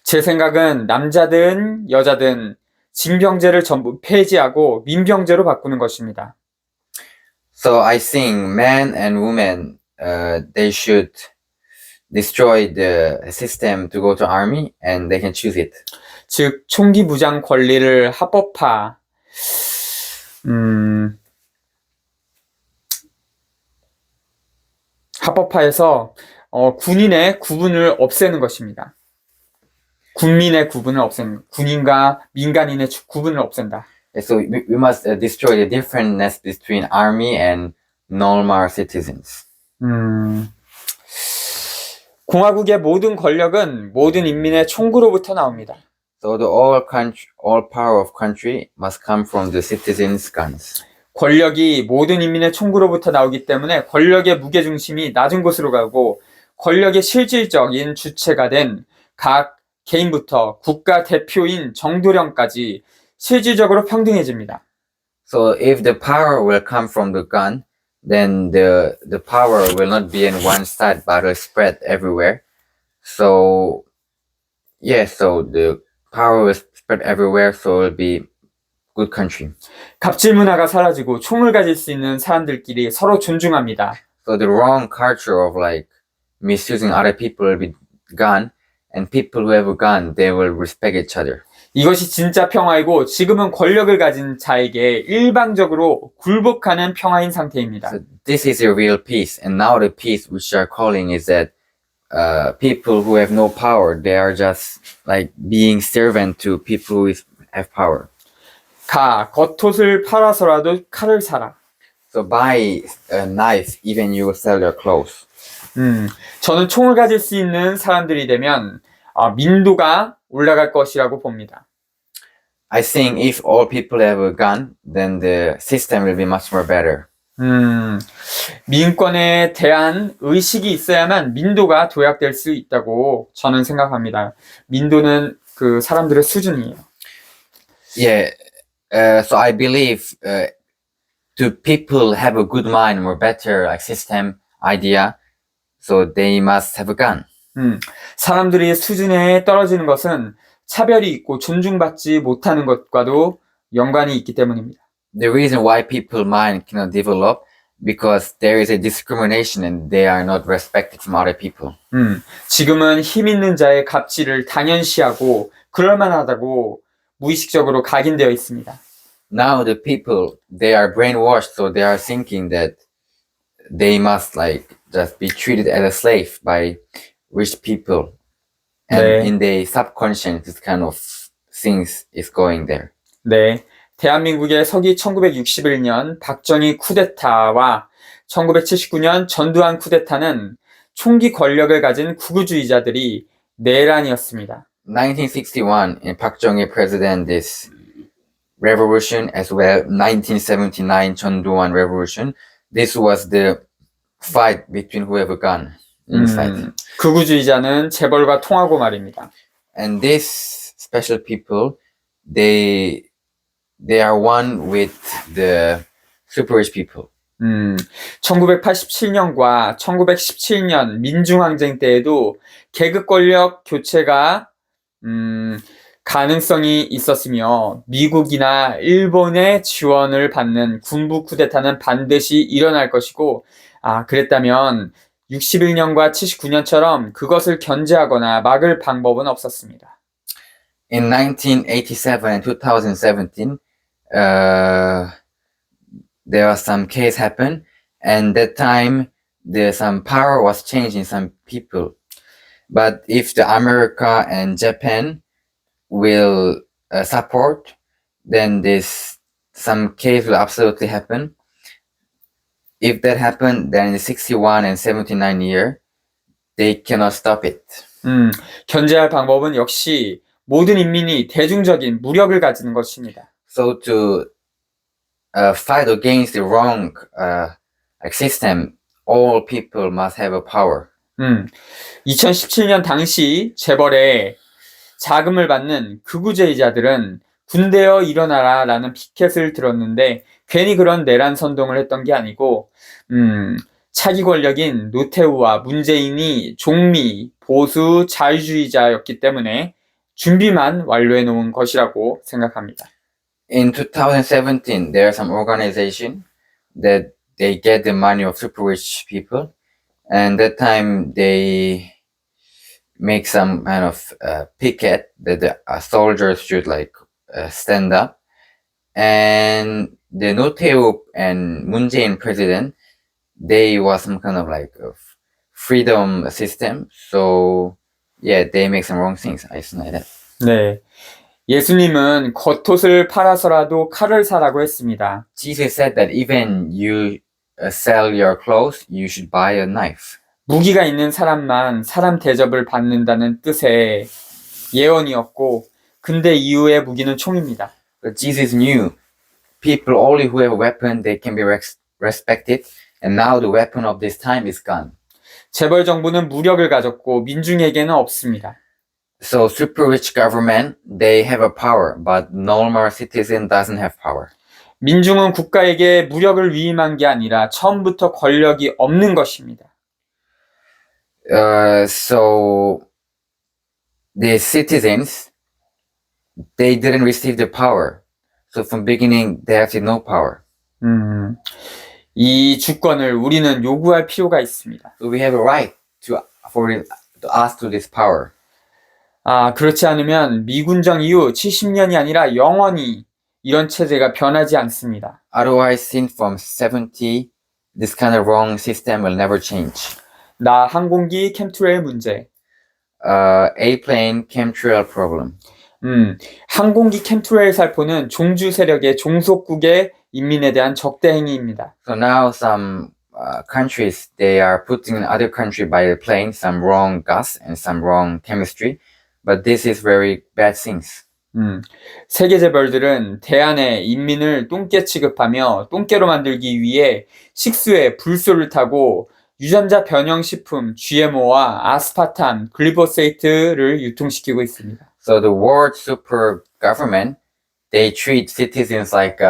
제 생각은 남자든 여자든 징병제를 전부 폐지하고 민병제로 바꾸는 것입니다. So I think men and women, they should destroy the system to go to army and they can choose it. 즉 총기 무장 권리를 합법화. 합법화해서 군인의 구분을 없애는 것입니다. 군민의 구분을 없애는, 군인과 민간인의 구분을 없앤다. So we must destroy the differentness between army and normal citizens. 공화국의 모든 권력은 모든 인민의 총구로부터 나옵니다. So the all power of country must come from the citizens' guns. 권력이 모든 인민의 총구로부터 나오기 때문에 권력의 무게중심이 낮은 곳으로 가고 권력의 실질적인 주체가 된 각 개인부터 국가 대표인 정도령까지 실질적으로 평등해집니다. So if the power will come from the gun, then the power will not be in one side but will spread everywhere. So so the power will spread everywhere, so it will be good country. 갑질 문화가 사라지고 총을 가질 수 있는 사람들끼리 서로 존중합니다. So the wrong culture of like misusing other people will be gone, and people who have a gun, they will respect each other. 이것이 진짜 평화이고 지금은 권력을 가진 자에게 일방적으로 굴복하는 평화인 상태입니다. So this is a real peace, and now the peace which you are calling is that people who have no power, they are just like being servant to people who have power. 겉옷을 팔아서라도 칼을 사라. So buy a knife, even you will sell your clothes. 저는 총을 가질 수 있는 사람들이 되면 민도가 올라갈 것이라고 봅니다. I think if all people have a gun, then the system will be much more better. 민권에 대한 의식이 있어야만 민도가 도약될 수 있다고 저는 생각합니다. 민도는 그 사람들의 수준이에요. Yeah, so I believe do people have a good mind or better like system idea, so they must have a gun. 사람들이 수준에 떨어지는 것은 차별이 있고 존중받지 못하는 것과도 연관이 있기 때문입니다. The reason why people mind cannot develop because there is a discrimination and they are not respected from other people. 지금은 힘 있는 자의 가치를 당연시하고 그럴만하다고 무의식적으로 각인되어 있습니다. Now the people, they are brainwashed, so they are thinking that they must like just be treated as a slave by rich people. And 네. in the subconscious, this kind of things is going there. 네, 대한민국의 서기 1961년 박정희 쿠데타와 1979년 전두환 쿠데타는 총기 권력을 가진 극우주의자들이 내란이었습니다. 1961 in Park Chung-hee president this revolution as well 1979 Chonduan revolution. This was the fight between who have a gun inside. 극우주의자는 재벌과 통하고 말입니다. And these special people, they are one with the super rich people. 1987년과 1917년 민중항쟁 때에도 계급 권력 교체가 가능성이 있었으며 미국이나 일본의 지원을 받는 군부 쿠데타는 반드시 일어날 것이고 그랬다면 61년과 79년처럼 그것을 견제하거나 막을 방법은 없었습니다. In 1987 and 2017, there was some case happen, and that time some power was changed in some people. But if the America and Japan will support, then some case will absolutely happen. If that happened, then in the 61 and 79 year, they cannot stop it. 견제할 방법은 역시 모든 인민이 대중적인 무력을 가지는 것입니다. So to fight against the wrong system, all people must have a power. 2017년 당시 재벌의 자금을 받는 극우주의자들은 군대여 일어나라 라는 피켓을 들었는데 괜히 그런 내란 선동을 했던 게 아니고 차기 권력인 노태우와 문재인이 종미, 보수, 자유주의자였기 때문에 준비만 완료해 놓은 것이라고 생각합니다. In 2017, there are some organization that they get the money of super rich people, and that time they make some kind of picket that the soldiers should like stand up, and the Notae and Moon Jae-in president, they was some kind of like a freedom system, so yeah, they make some wrong things. I think like that. 네. 예수님은 겉옷을 팔아서라도 칼을 사라고 했습니다. Jesus said that even you sell your clothes, you should buy a knife. 무기가 있는 사람만 사람 대접을 받는다는 뜻의 예언이었고, 근대 이후의 무기는 총입니다. But Jesus knew people only who have a weapon, they can be respected, and now the weapon of this time is gun. 재벌 정부는 무력을 가졌고 민중에게는 없습니다. So super rich government, they have a power, but normal citizen doesn't have power. 민중은 국가에게 무력을 위임한 게 아니라 처음부터 권력이 없는 것입니다. So the citizens, they didn't receive the power. So from beginning, they have no power. 이 주권을 우리는 요구할 필요가 있습니다. So we have a right to ask for this power. 그렇지 않으면 미군정 이후 70년이 아니라 영원히 이런 체제가 변하지 않습니다. Otherwise, since from 70, this kind of wrong system will never change. 나 항공기 캠트레일 문제. A-plane chemtrail problem. 항공기 캠트레일 살포는 종주 세력의 종속국의 인민에 대한 적대 행위입니다. So now some countries, they are putting in other country by the plane some wrong gas and some wrong chemistry. But this is very bad things. 세계 재벌들은 대안의 인민을 똥개 취급하며 똥개로 만들기 위해 식수에 불소를 타고 유전자 변형 식품 GMO와 아스파탐, 글리포세이트를 유통시키고 있습니다. So the world super government, they treat citizens like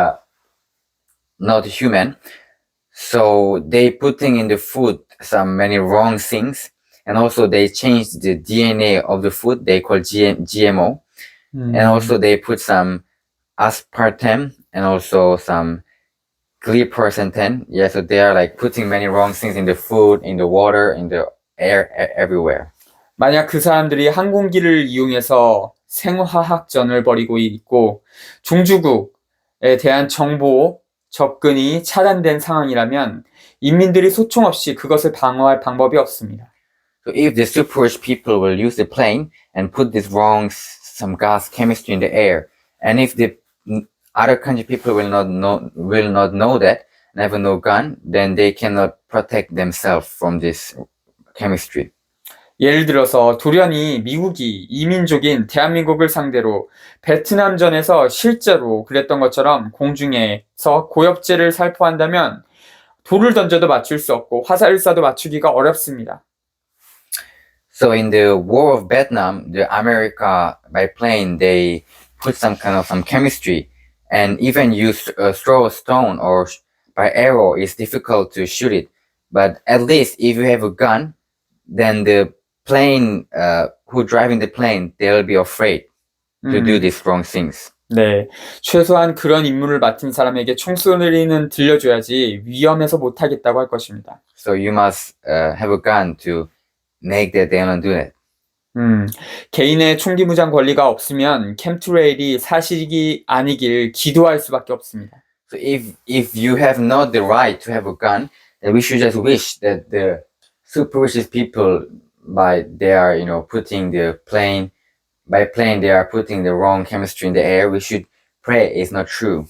not human. So they putting in the food some many wrong things. And also they changed the DNA of the food, they call GMO. And also they put some aspartame and also some glyphosate. Yeah, so they are like putting many wrong things in the food, in the water, in the air, everywhere. 만약 그 사람들이 항공기를 이용해서 생화학전을 벌이고 있고 종주국에 대한 정보 접근이 차단된 상황이라면 인민들이 소총 없이 그것을 방어할 방법이 없습니다. So if the super rich people will use the plane and put this wrong some gas chemistry in the air, and if the other country people will not know that and have no gun, then they cannot protect themselves from this chemistry. 예를 들어서 돌연히 미국이 이민족인 대한민국을 상대로 베트남전에서 실제로 그랬던 것처럼 공중에서 고엽제를 살포한다면 돌을 던져도 맞출 수 없고 화살을 쏴도 맞추기가 어렵습니다. So in the war of Vietnam, the America by plane, they put some kind of some chemistry, and even you throw a stone or by arrow, it's difficult to shoot it. But at least if you have a gun, then the plane, who driving the plane, they'll be afraid to do these wrong things. 네, 최소한 그런 임무를 맡은 사람에게 총소리는 들려줘야지 위험해서 못하겠다고 할 것입니다. So you must have a gun to make that they don't do that. 개인의 총기 무장 권리가 없으면 캠트레일이 사실이 아니길 기도할 수밖에 없습니다. So if you have not the right to have a gun, then we should just wish that the super rich people, by they are putting the plane by plane they are putting the wrong chemistry in the air. We should pray it's not true.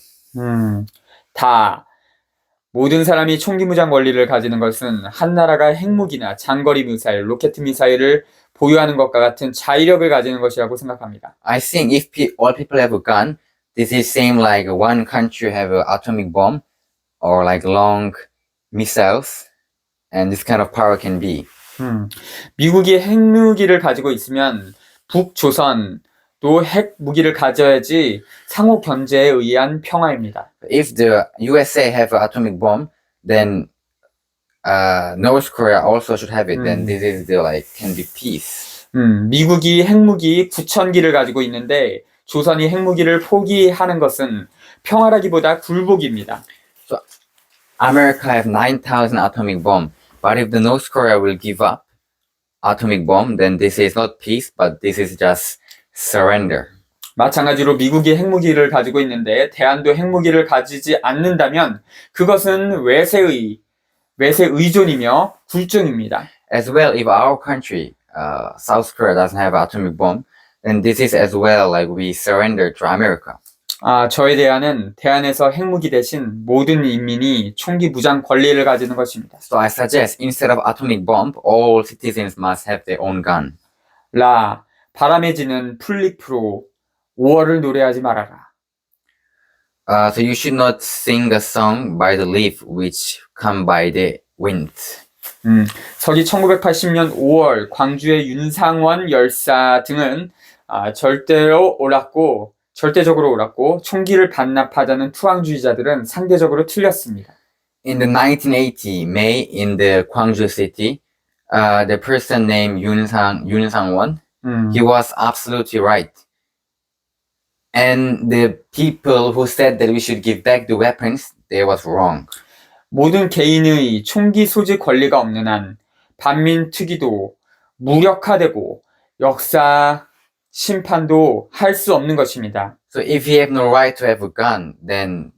모든 사람이 총기 무장 권리를 가지는 것은 한 나라가 핵무기나 장거리 미사일, 로켓 미사일을 보유하는 것과 같은 자위력을 가지는 것이라고 생각합니다. I think if all people have a gun, this is same like one country have an atomic bomb or like long missiles, and this kind of power can be. 미국이 핵무기를 가지고 있으면 북조선도 핵무기를 가져야지 상호 견제에 의한 평화입니다. If the USA have an atomic bomb, then North Korea also should have it. Then this is the like can be peace. 미국이 핵무기 9,000기를 가지고 있는데 조선이 핵무기를 포기하는 것은 평화라기보다 굴복입니다. So America have 9,000 atomic bomb, but if the North Korea will give up atomic bomb, then this is not peace, but this is just surrender. 마찬가지로 미국이 핵무기를 가지고 있는데 대한도 핵무기를 가지지 않는다면 그것은 외세 의존이며 굴종입니다. As well, if our country, South Korea, doesn't have atomic bomb, then this is as well like we surrender to America. 저의 대안은 대안에서 핵무기 대신 모든 인민이 총기 무장 권리를 가지는 것입니다. So I suggest instead of atomic bomb, all citizens must have their own gun. 바람에 지는 풀잎으로 5월을 노래하지 말아라. So you should not sing a song by the leaf which come by the wind. 서기 1980년 5월 광주의 윤상원 열사 등은 절대적으로 옳았고 총기를 반납하자는 투항주의자들은 상대적으로 틀렸습니다. In the 1980 May in the Gwangju city, the person named Yoon Sang-won, he was absolutely right. And the people who said that we should give back the weapons, they was wrong. 모든 개인의 총기 소지 권리가 없는 한 반민특위도 무력화되고 역사 심판도 할 수 없는 것입니다. So if you have no right to have a gun, then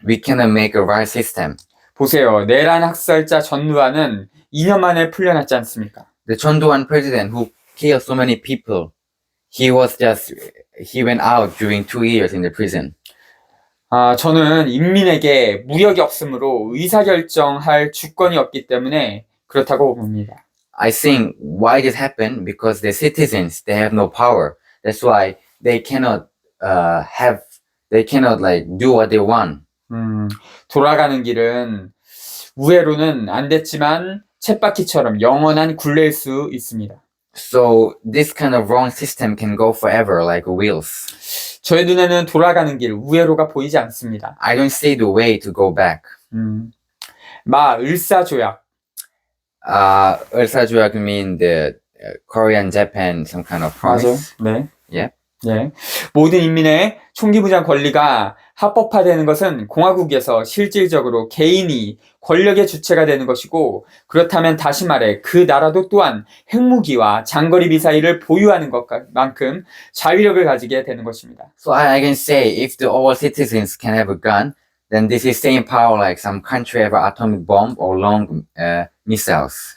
we cannot make a right system. 보세요. 내란 학살자 전두환은 2년 만에 풀려났지 않습니까? The Chon Do-hwan president who killed so many people, he went out during 2 years in the prison. 저는 인민에게 무력이 없으므로 의사결정할 주권이 없기 때문에 그렇다고 봅니다. I think why this happened because the citizens they have no power. That's why they cannot like do what they want. 돌아가는 길은 우회로는 안 됐지만 쳇바퀴처럼 영원한 굴레일 수 있습니다. So this kind of wrong system can go forever like wheels. 저의 눈에는 돌아가는 길 우회로가 보이지 않습니다. I don't see the way to go back. 을사조약. 을사조약 mean the Korean, Japan, some kind of promise. 네. Yeah. 네. 모든 인민의 총기 무장 권리가 합법화되는 것은 공화국에서 실질적으로 개인이 권력의 주체가 되는 것이고 그렇다면 다시 말해 그 나라도 또한 핵무기와 장거리 미사일을 보유하는 것만큼 자위력을 가지게 되는 것입니다. So I can say if the all citizens can have a gun, then this is same power like some country have an atomic bomb or long missiles.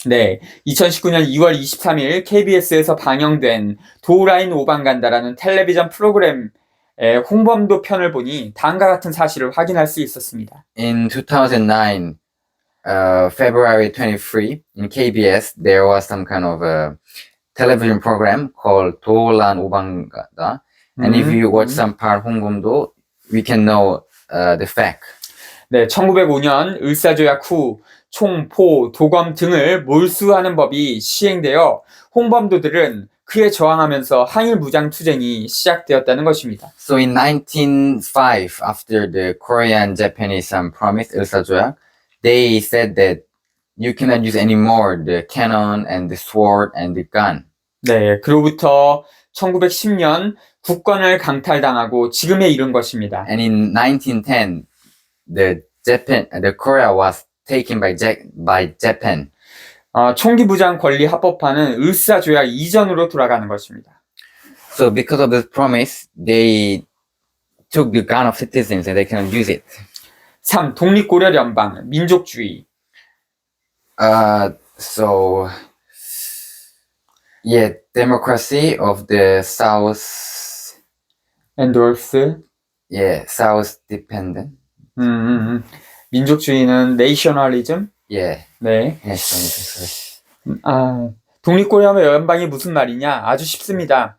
네, 2019년 2월 23일 KBS에서 방영된 도우라인 오방간다라는 텔레비전 프로그램의 홍범도 편을 보니 다음과 같은 사실을 확인할 수 있었습니다. In 2009, February 23, in KBS, there was some kind of a television program called 도란 오방간다. And if you watch some part 홍범도, we can know the fact. 네, 1905년 을사조약 후 총, 포, 도검 등을 몰수하는 법이 시행되어 홍범도들은 그에 저항하면서 한일 무장 투쟁이 시작되었다는 것입니다. So in 1905, after the Korean-Japanese promise, 을사조약, they said that you cannot use anymore the cannon and the sword and the gun. 네, 그로부터 1910년 국권을 강탈당하고 지금에 이른 것입니다. And in 1910, the Korea was taken by Japan. 총기 무장 권리 합법화는 을사조약 이전으로 돌아가는 것입니다. So because of this promise, they took the gun of citizens and they cannot use it. 3. 독립고려 연방, 민족주의. So yeah, democracy of the South. endorse. Yeah, South dependent. 민족주의는 nationalism. Yeah. 네. Yes. 독립고려 연방이 무슨 말이냐? 아주 쉽습니다.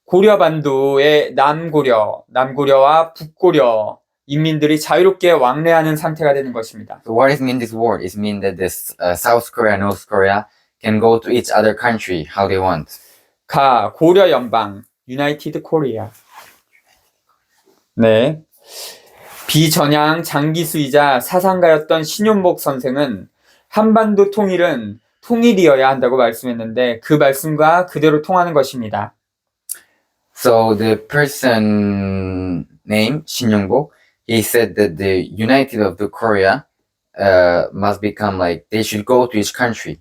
고려반도의 남고려와 북고려 인민들이 자유롭게 왕래하는 상태가 되는 것입니다. So what does mean this word? It means that this South Korea and North Korea can go to each other country how they want. 가 고려 연방 United Korea. 네. 비전향 장기수이자 사상가였던 신윤복 선생은 한반도 통일은 통일이어야 한다고 말씀했는데 그 말씀과 그대로 통하는 것입니다. So the person named Shin Young-bok, he said that the united of the Korea must become like they should go to each country.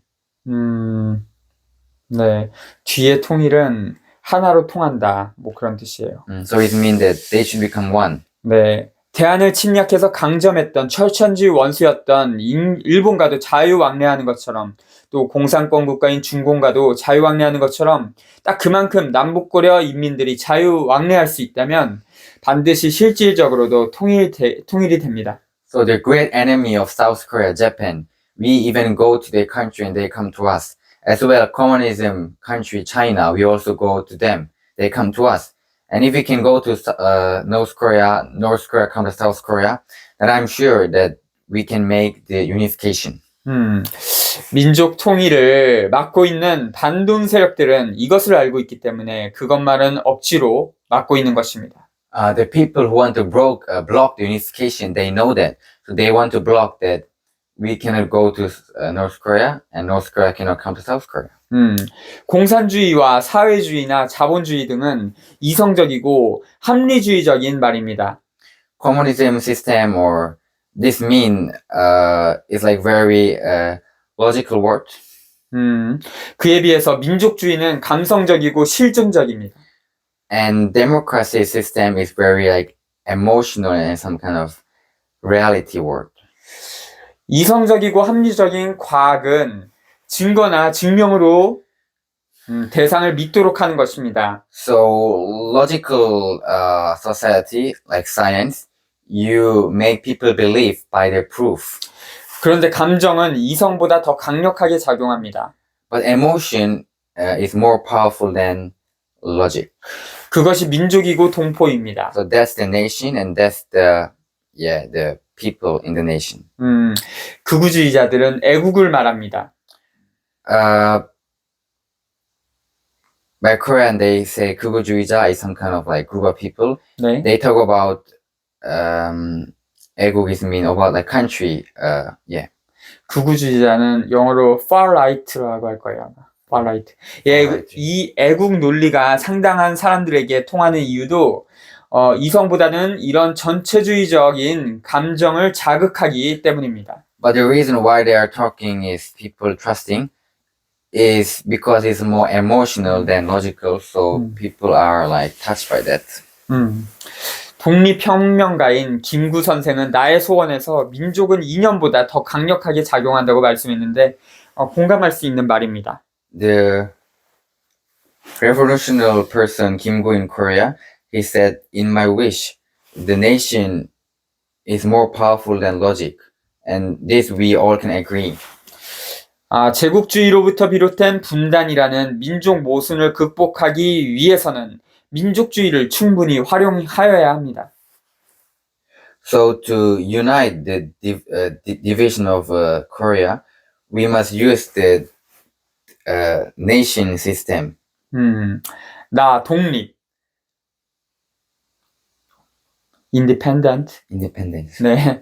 네. 뒤에 통일은 하나로 통한다. 뭐 그런 뜻이에요. So it means that they should become one. 네. 대한을 침략해서 강점했던 철천지 원수였던 일본과도 자유왕래하는 것처럼 또 공산권 국가인 중공과도 자유왕래하는 것처럼 딱 그만큼 남북고려 인민들이 자유왕래할 수 있다면 반드시 실질적으로도 통일이 됩니다. So the great enemy of South Korea, Japan, we even go to their country and they come to us. As well, communism country China, we also go to them. They come to us. And if we can go to North Korea come to South Korea, then I'm sure that we can make the unification. 민족 통일을 막고 있는 반동 세력들은 이것을 알고 있기 때문에 그것만은 억지로 막고 있는 것입니다. The people who want to block the unification, they know that. So they want to block that we cannot go to North Korea and North Korea cannot come to South Korea. 공산주의와 사회주의나 자본주의 등은 이성적이고 합리주의적인 말입니다. Communism system or this mean is like very logical word. 그에 비해서 민족주의는 감성적이고 실존적입니다. And democracy system is very like emotional and some kind of reality word. 이성적이고 합리적인 과학은 증거나 증명으로 대상을 믿도록 하는 것입니다. So logical society like science, you make people believe by their proof. 그런데 감정은 이성보다 더 강력하게 작용합니다. But emotion is more powerful than logic. 그것이 민족이고 동포입니다. So that's the nation and that's the people in the nation. 극우주의자들은 애국을 말합니다. By Korean they say 극우주의자 is some kind of like group of people. 네. They talk about 애국ism mean about like country. 극우주의자는 영어로 far right라고 할 거예요. 아마. far right. 이 애국 논리가 상당한 사람들에게 통하는 이유도 이성보다는 이런 전체주의적인 감정을 자극하기 때문입니다. But the reason why they are talking is people trusting is because it's more emotional than logical. So people are like touched by that. 독립혁명가인 김구 선생은 나의 소원에서 민족은 이념보다 더 강력하게 작용한다고 말씀했는데 공감할 수 있는 말입니다. The revolutionary person Kim Go in Korea, he said, "In my wish, the nation is more powerful than logic, and this we all can agree." 제국주의로부터 비롯된 분단이라는 민족 모순을 극복하기 위해서는 민족주의를 충분히 활용하여야 합니다. So to unite the division of Korea, we must use the nation system. 나 독립. Independence. 네.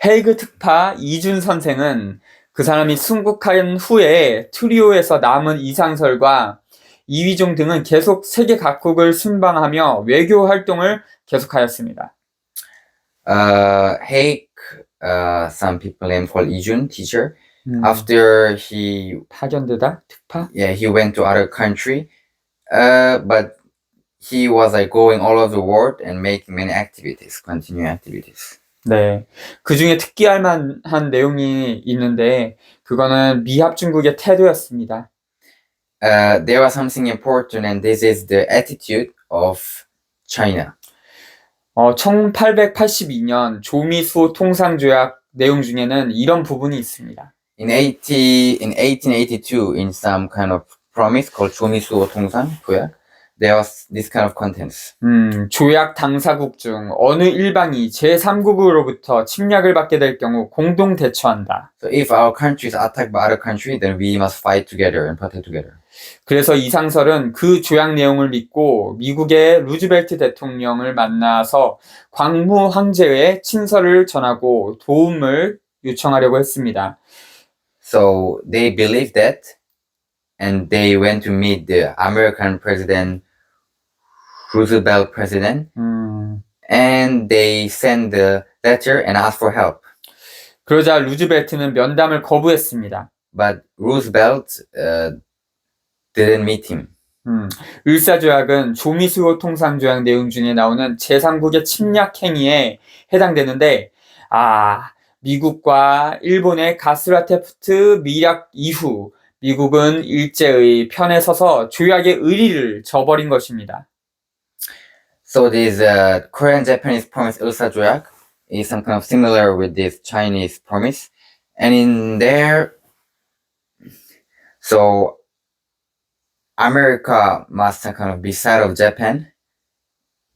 헤이그 특파 이준 선생은 그 사람이 순국한 후에 트리오에서 남은 이상설과 이휘종 등은 계속 세계 각국을 순방하며 외교 활동을 계속하였습니다. Haek, some people named called Ijun, teacher. After he 파견되다 특파. he went to other country, but he was like going all over the world and making many activities, continuing activities. 네, 그 중에 특기할 만한 내용이 있는데 그거는 미합 중국의 태도였습니다. There was something important, and this is the attitude of China. 1882년 조미수 통상조약 내용 중에는 이런 부분이 있습니다. In 1882, in some kind of promise called 조미수 통상 조약, there was this kind of contents. 조약 당사국 중 어느 일방이 제3국으로부터 침략을 받게 될 경우 공동 대처한다. So if our country is attacked by other country, then we must fight together and protect together. 그래서 이상설은 그 조약 내용을 믿고 미국의 루즈벨트 대통령을 만나서 광무 황제의 친서를 전하고 도움을 요청하려고 했습니다. So they believed that, and they went to meet the American president, Roosevelt president, and they sent the letter and asked for help. 그러자 루즈벨트는 면담을 거부했습니다. But Roosevelt didn't meet him. 을사조약은 조미수호 통상조약 내용 중에 나오는 제3국의 침략 행위에 해당되는데, 미국과 일본의 가스라테프트 밀약 이후 미국은 일제의 편에 서서 조약의 의리를 저버린 것입니다. So this Korean-Japanese promise 을사조약 is some kind of similar with this Chinese promise, and in there, so America must kind of be side of Japan,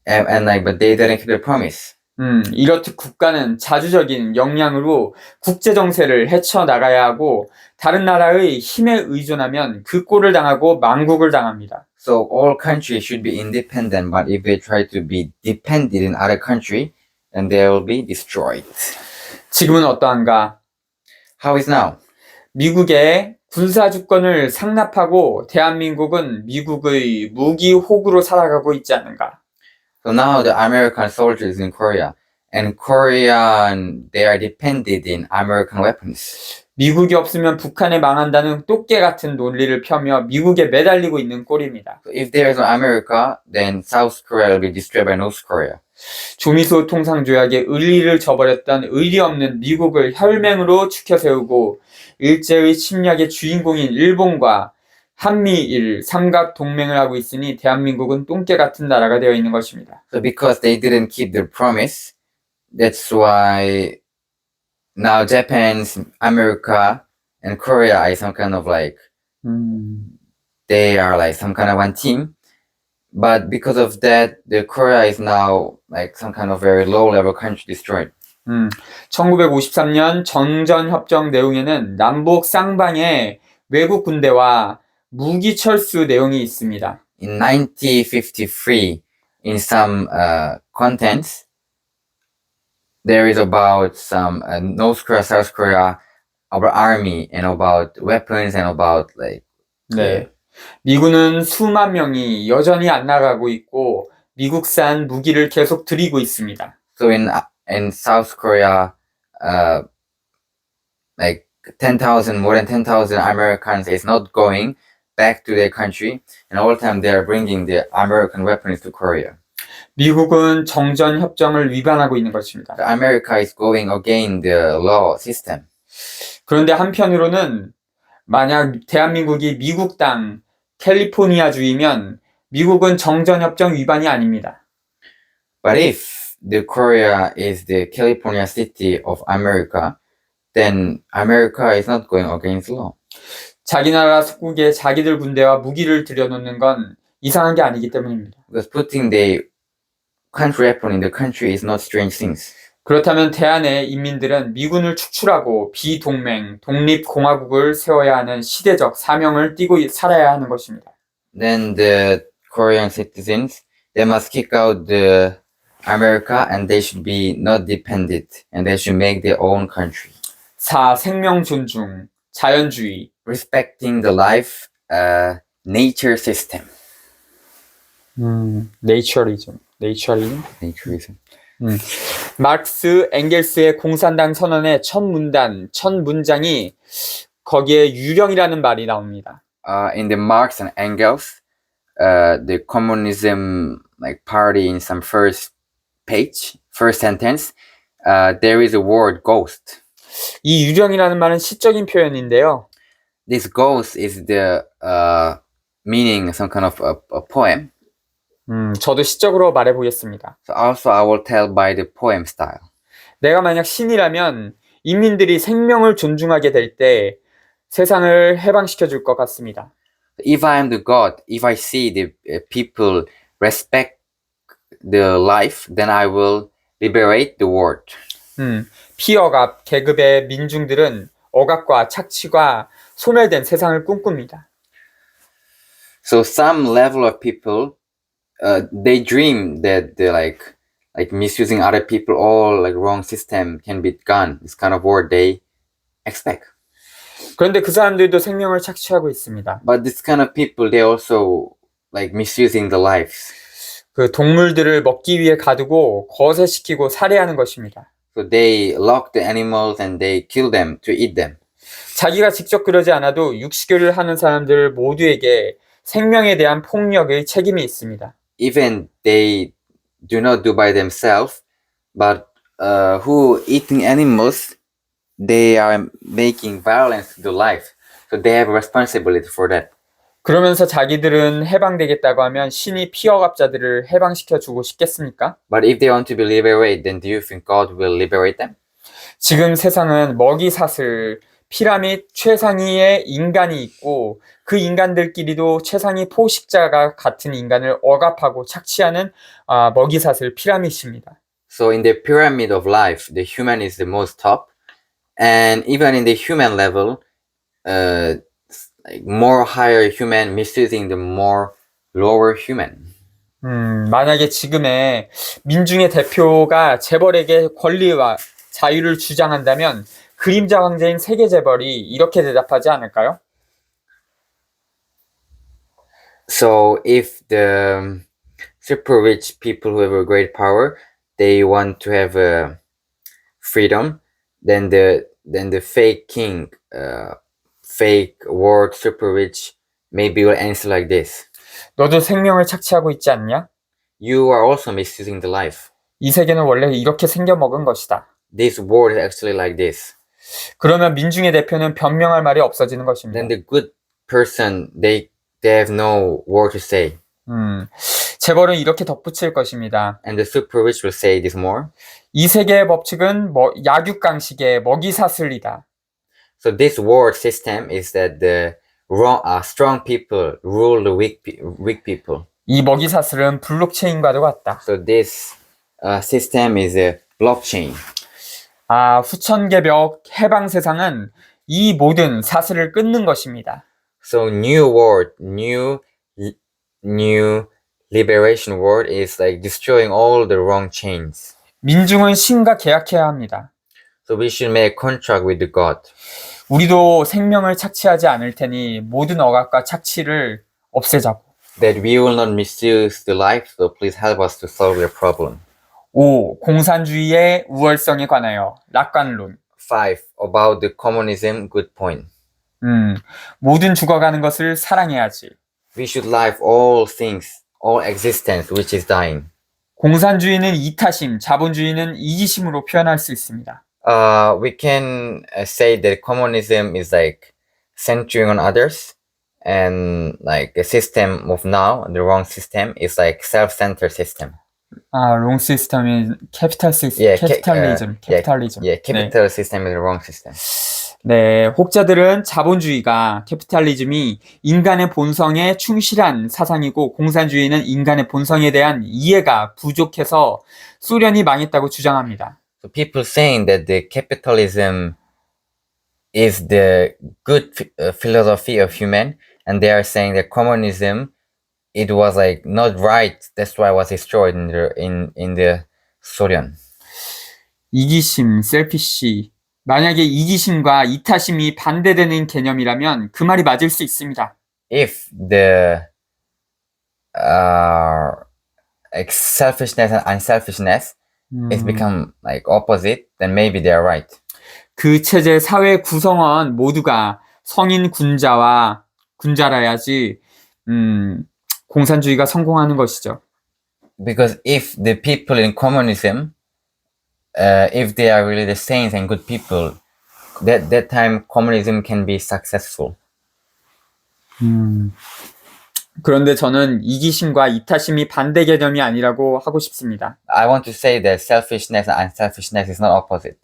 and but they didn't keep the promise. 이렇듯 국가는 자주적인 역량으로 국제 정세를 헤쳐나가야 하고 다른 나라의 힘에 의존하면 그 꼴을 당하고 망국을 당합니다. So all countries should be independent, but if they try to be dependent in other country, then they will be destroyed. 지금은 어떠한가? How is now? 미국의 군사 주권을 상납하고 대한민국은 미국의 무기 호구로 살아가고 있지 않는가? So now the American soldiers in Korea, and Korean, they are dependent in American weapons. 미국이 없으면 북한에 망한다는 똑개 같은 논리를 펴며 미국에 매달리고 있는 꼴입니다. So if there is no America, then South Korea will be destroyed by North Korea. 조미수 통상조약의 의리를 저버렸던 의리 없는 미국을 혈맹으로 추켜세우고 일제의 침략의 주인공인 일본과 한미일 삼각 동맹을 하고 있으니 대한민국은 똥개 같은 나라가 되어 있는 것입니다. So because they didn't keep their promise, that's why now Japan, America, and Korea are some kind of like, they are like some kind of one team. But because of that, the Korea is now like some kind of very low level country destroyed. 1953년 정전협정 내용에는 남북 쌍방의 외국 군대와 무기 철수 내용이 있습니다. In 1953, in some contents, there is about some North Korea, South Korea, about army and about weapons and about like. 네. 미군은 수만 명이 여전히 안 나가고 있고 미국산 무기를 계속 들이고 있습니다. So in South Korea, like 10,000, more than 10,000 Americans is not going back to their country, and all the time they are bringing the American weapons to Korea. 미국은 정전 협정을 위반하고 있는 것입니다. America is going against the law system. 그런데 한편으로는 만약 대한민국이 미국 땅 캘리포니아주이면 미국은 정전 협정 위반이 아닙니다. But if the Korea is the California city of America, then America is not going against law. 자기 나라 속국에 자기들 군대와 무기를 들여놓는 건 이상한 게 아니기 때문입니다. Because putting the country weapon in the country is not strange things. 그렇다면 대한의 인민들은 미군을 축출하고 비동맹, 독립공화국을 세워야 하는 시대적 사명을 띠고 살아야 하는 것입니다. Then the Korean citizens, they must kick out the America and they should be not dependent and they should make their own country. 4. 생명 존중, 자연주의. Respecting the life, nature system. Naturism. Naturism. 마르크스 엥겔스의 공산당 선언의 첫 문단, 첫 문장이 거기에 유령이라는 말이 나옵니다. In the Marx and Engels, the communism like party in some first page, first sentence, there is a word ghost. 이 유령이라는 말은 시적인 표현인데요. This ghost is the meaning, some kind of a poem. 저도 시적으로 말해보겠습니다. So also I will tell by the poem style. 내가 만약 신이라면 인민들이 생명을 존중하게 될 때 세상을 해방시켜 줄 것 같습니다. if I am the God, if I see the people respect the life, then I will liberate the world. 피억압, 계급의 민중들은 억압과 착취가 소멸된 세상을 꿈꿉니다. So some level of people, they dream that they're like misusing other people, all like wrong system can be gone. This kind of world they expect. 그런데 그 사람들도 생명을 착취하고 있습니다. But this kind of people, they also like misusing the lives. 그 동물들을 먹기 위해 가두고 거세시키고 살해하는 것입니다. So they lock the animals and they kill them to eat them. 자기가 직접 그러지 않아도 육식을 하는 사람들 모두에게 생명에 대한 폭력의 책임이 있습니다. Even they do not do by themselves, but who eating animals, they are making violence to the life. So they have a responsibility for that. 그러면서 자기들은 해방되겠다고 하면 신이 피억압자들을 해방시켜 주고 싶겠습니까? But if they want to be liberated, then do you think God will liberate them? 지금 세상은 먹이사슬, 피라밋 최상위의 인간이 있고 그 인간들끼리도 최상위 포식자가 같은 인간을 억압하고 착취하는 먹이사슬 피라밋입니다. So in the pyramid of life, the human is the most top, and even in the human level, like more higher human misusing the more lower human. 만약에 지금의 민중의 대표가 재벌에게 권리와 자유를 주장한다면 그림자 황제인 세계 재벌이 이렇게 대답하지 않을까요? So if the super rich people who have a great power, they want to have freedom, then the fake king, fake world super rich, maybe will answer like this. 너도 생명을 착취하고 있지 않냐? You are also misusing the life. 이 세계는 원래 이렇게 생겨먹은 것이다. This world is actually like this. 그러면 민중의 대표는 변명할 말이 없어지는 것입니다. Then the good person, they have no word to say. 재벌은 이렇게 덧붙일 것입니다. And the super rich will say this more. 이 세계의 법칙은 약육강식의 먹이사슬이다. So this world system is that the strong people rule the weak people. 이 먹이사슬은 블록체인과도 같다. So this system is a blockchain. 후천개벽 해방 세상은 이 모든 사슬을 끊는 것입니다. So new world, new liberation world is like destroying all the wrong chains. 민중은 신과 계약해야 합니다. So we should make a contract with the God. 우리도 생명을 착취하지 않을 테니 모든 억압과 착취를 없애자고. That we will not misuse the life, so please help us to solve the problem. 5. 공산주의의 우월성에 관하여 낙관론. 5. About the communism good point. 모든 죽어가는 것을 사랑해야지. We should love all things, all existence which is dying. 공산주의는 이타심, 자본주의는 이기심으로 표현할 수 있습니다. We can say that communism is like centering on others, and like a system of now, the wrong system is like self-centered system. 롱 시스템이 캐피탈리즘. Yeah, capital system is the wrong system. 네, 혹자들은 자본주의가 캐피탈리즘이 인간의 본성에 충실한 사상이고 공산주의는 인간의 본성에 대한 이해가 부족해서 소련이 망했다고 주장합니다. So people saying that the capitalism is the good philosophy of human, and they are saying that communism it was like not right. That's why it was destroyed in the Soviet. 이기심, 셀피시. 만약에 이기심과 이타심이 반대되는 개념이라면 그 말이 맞을 수 있습니다. If the like selfishness and unselfishness is become like opposite, then maybe they are right. 그 체제 사회 구성원 모두가 성인 군자라야지 공산주의가 성공하는 것이죠. Because if the people in communism, if they are really the saints and good people, that time communism can be successful. 그런데 저는 이기심과 이타심이 반대 개념이 아니라고 하고 싶습니다. I want to say that selfishness and unselfishness is not opposite.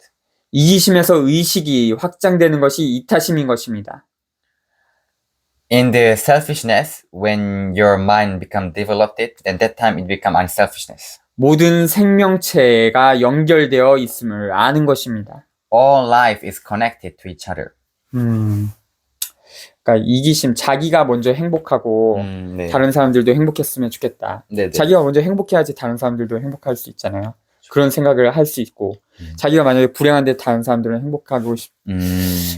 이기심에서 의식이 확장되는 것이 이타심인 것입니다. In the selfishness, when your mind become developed, then that time it become unselfishness. 모든 생명체가 연결되어 있음을 아는 것입니다. All life is connected to each other. 그러니까 이기심, 자기가 먼저 행복하고 네. 다른 사람들도 행복했으면 좋겠다. 네네. 자기가 먼저 행복해야지 다른 사람들도 행복할 수 있잖아요. 그런 생각을 할 수 있고 자기가 만약에 불행한데 다른 사람들은 행복하고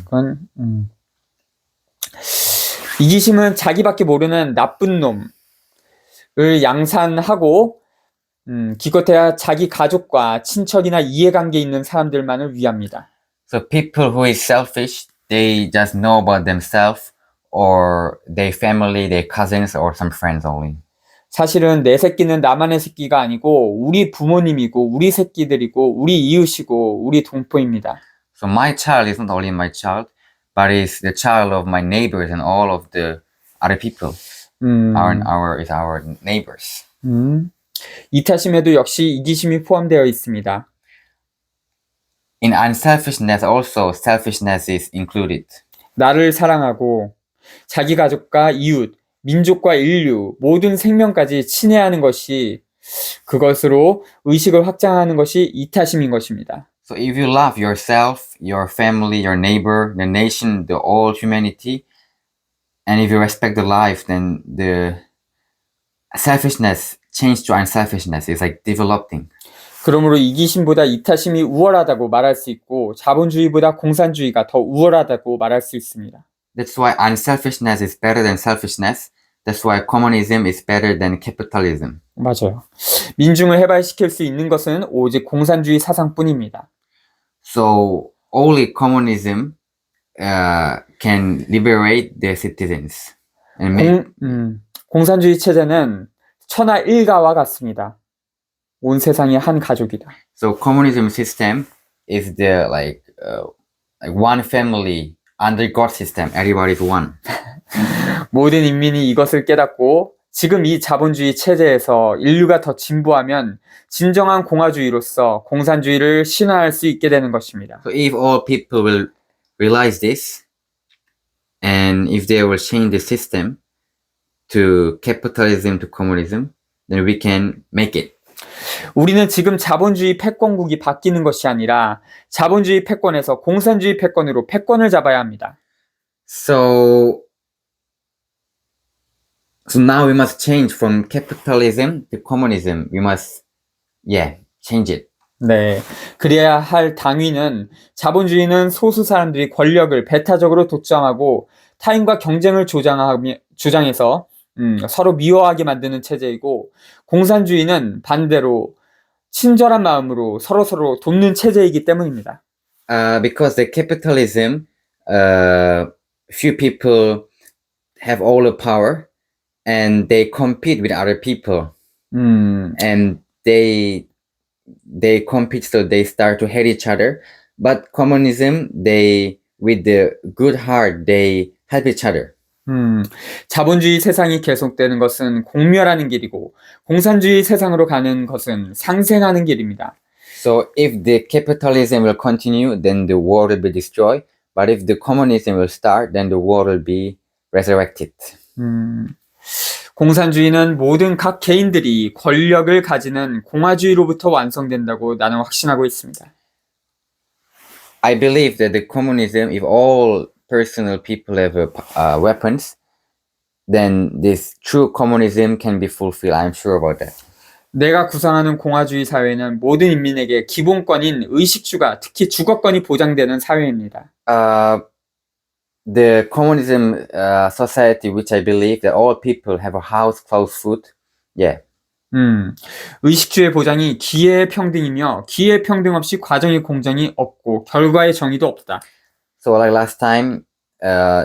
그건 이기심은 자기밖에 모르는 나쁜 놈을 양산하고 기껏해야 자기 가족과 친척이나 이해관계 있는 사람들만을 위합니다. So people who is selfish, they just know about themselves or their family, their cousins or some friends only. 사실은 내 새끼는 나만의 새끼가 아니고 우리 부모님이고 우리 새끼들이고 우리 이웃이고 우리 동포입니다. So my child is not only my child, but is the child of my neighbors and all of the other people. Is our neighbors. 이타심에도 역시 이기심이 포함되어 있습니다. In unselfishness also selfishness is included. 나를 사랑하고 자기 가족과 이웃, 민족과 인류, 모든 생명까지 친애하는 것이 그것으로 의식을 확장하는 것이 이타심인 것입니다. So if you love yourself, your family, your neighbor, the nation, the all humanity, and if you respect the life, then the selfishness change to unselfishness is like developing. 그러므로 이기심보다 이타심이 우월하다고 말할 수 있고 자본주의보다 공산주의가 더 우월하다고 말할 수 있습니다. That's why unselfishness is better than selfishness. That's why communism is better than capitalism. 맞아요. 민중을 해발시킬 수 있는 것은 오직 공산주의 사상뿐입니다. So only communism can liberate the citizens. And make... 공산주의 체제는 천하 일가와 같습니다. 온 세상이 한 가족이다. So communism system is the like one family under God system. Everybody is one. 모든 인민이 이것을 깨닫고 지금 이 자본주의 체제에서 인류가 더 진보하면 진정한 공화주의로서 공산주의를 신화할 수 있게 되는 것입니다. So if all people will realize this, and if they will change the system to capitalism to communism, then we can make it. 우리는 지금 자본주의 패권국이 바뀌는 것이 아니라 자본주의 패권에서 공산주의 패권으로 패권을 잡아야 합니다. So now we must change from capitalism to communism. We must, change it. 네, 그래야 할 당위는 자본주의는 소수 사람들이 권력을 배타적으로 독점하고 타인과 경쟁을 조장해서 서로 미워하게 만드는 체제이고 공산주의는 반대로 친절한 마음으로 서로 돕는 체제이기 때문입니다. Because the capitalism, few people have all the power and they compete with other people. And they compete, so they start to hate each other. But communism, they, with the good heart, they help each other. 자본주의 세상이 계속되는 것은 공멸하는 길이고 공산주의 세상으로 가는 것은 상생하는 길입니다. So if the capitalism will continue, then the world will be destroyed. But if the communism will start, then the world will be resurrected. 공산주의는 모든 각 개인들이 권력을 가지는 공화주의로부터 완성된다고 나는 확신하고 있습니다. I believe that the communism, if all personal people have weapons, then this true communism can be fulfilled. I'm sure about that. 내가 구상하는 공화주의 사회는 모든 인민에게 기본권인 의식주가 특히 주거권이 보장되는 사회입니다. The communism society, which I believe that all people have a house, clothes, food, 의식주의 보장이 기회의 평등이며 기회의 평등 없이 과정의 공정이 없고 결과의 정의도 없다. So like last time,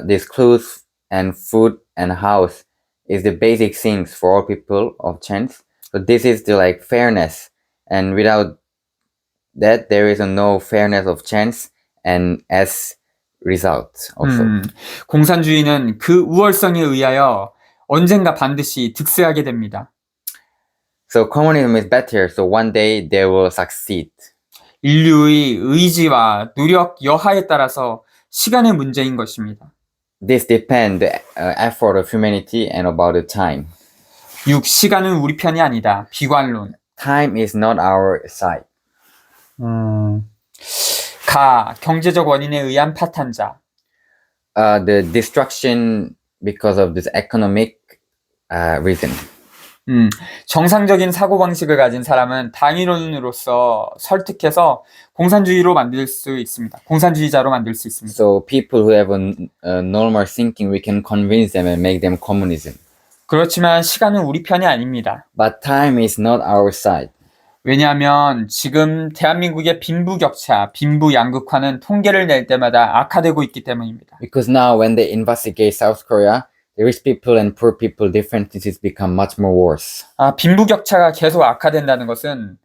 this clothes and food and house is the basic things for all people of chance. So this is the like fairness, and without that, there is no fairness of chance, and as result also. 공산주의는 그 우월성에 의하여 언젠가 반드시 득세하게 됩니다. So communism is better. So one day they will succeed. 인류의 의지와 노력 여하에 따라서 시간의 문제인 것입니다. This depends the effort of humanity and about the time. 6. 시간은 우리 편이 아니다. 비관론. Time is not our side. 가. 경제적 원인에 의한 파탄자. The destruction because of this economic reason. 정상적인 사고방식을 가진 사람은 당위론으로서 설득해서 공산주의자로 만들 수 있습니다. So people who have a normal thinking, we can convince them and make them communism. 그렇지만 시간은 우리 편이 아닙니다. But time is not our side. 왜냐하면 지금 대한민국의 빈부격차, 빈부양극화는 통계를 낼 때마다 악화되고 있기 때문입니다. Because now when they investigate South Korea, the rich people and poor people differences become much more worse. 빈부격차가 계속 악화된다는 것은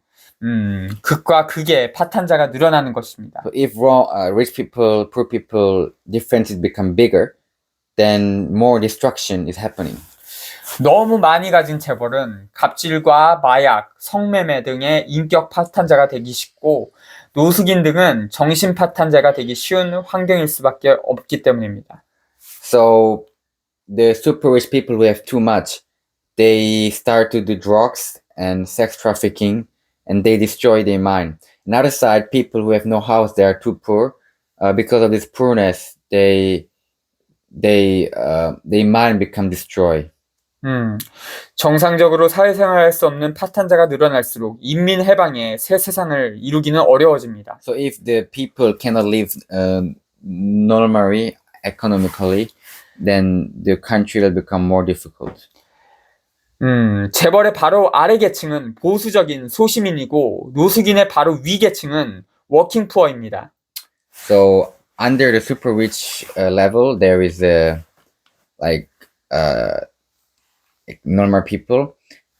극과 극의 파탄자가 늘어나는 것입니다. So if rich people, poor people differences become bigger, then more destruction is happening. 너무 많이 가진 재벌은 갑질과 마약, 성매매 등의 인격 파탄자가 되기 쉽고 노숙인 등은 정신 파탄자가 되기 쉬운 환경일 수밖에 없기 때문입니다. So the super rich people who have too much, they start to do drugs and sex trafficking, and they destroy their mind. Another side, people who have no house, they are too poor. Because of this poorness, their mind become destroyed. 정상적으로 사회생활할 수 없는 파탄자가 늘어날수록 인민해방의 새 세상을 이루기는 어려워집니다. So if the people cannot live normally, economically, then the country will become more difficult. 재벌의 바로 아래 계층은 보수적인 소시민이고 노숙인의 바로 위 계층은 워킹 푸어입니다. So under the super rich level, there is normal people,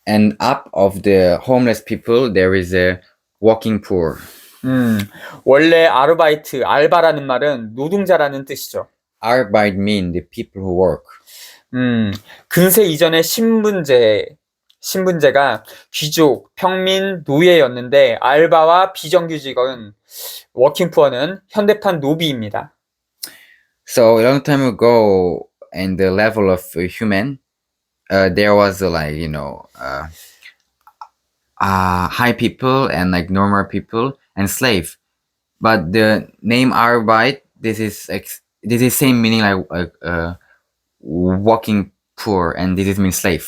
and up of the homeless people, there is a working poor. 원래 아르바이트, 알바라는 말은 노동자라는 뜻이죠. Arbeit mean the people who work. 근세 이전의 신분제가 귀족, 평민, 노예였는데 알바와 비정규직은 워킹푸어는 현대판 노비입니다. So a long time ago, in the level of human, there was high people and like normal people and slave. But the name Arbeit, this is same meaning like working poor, and this is mean slave.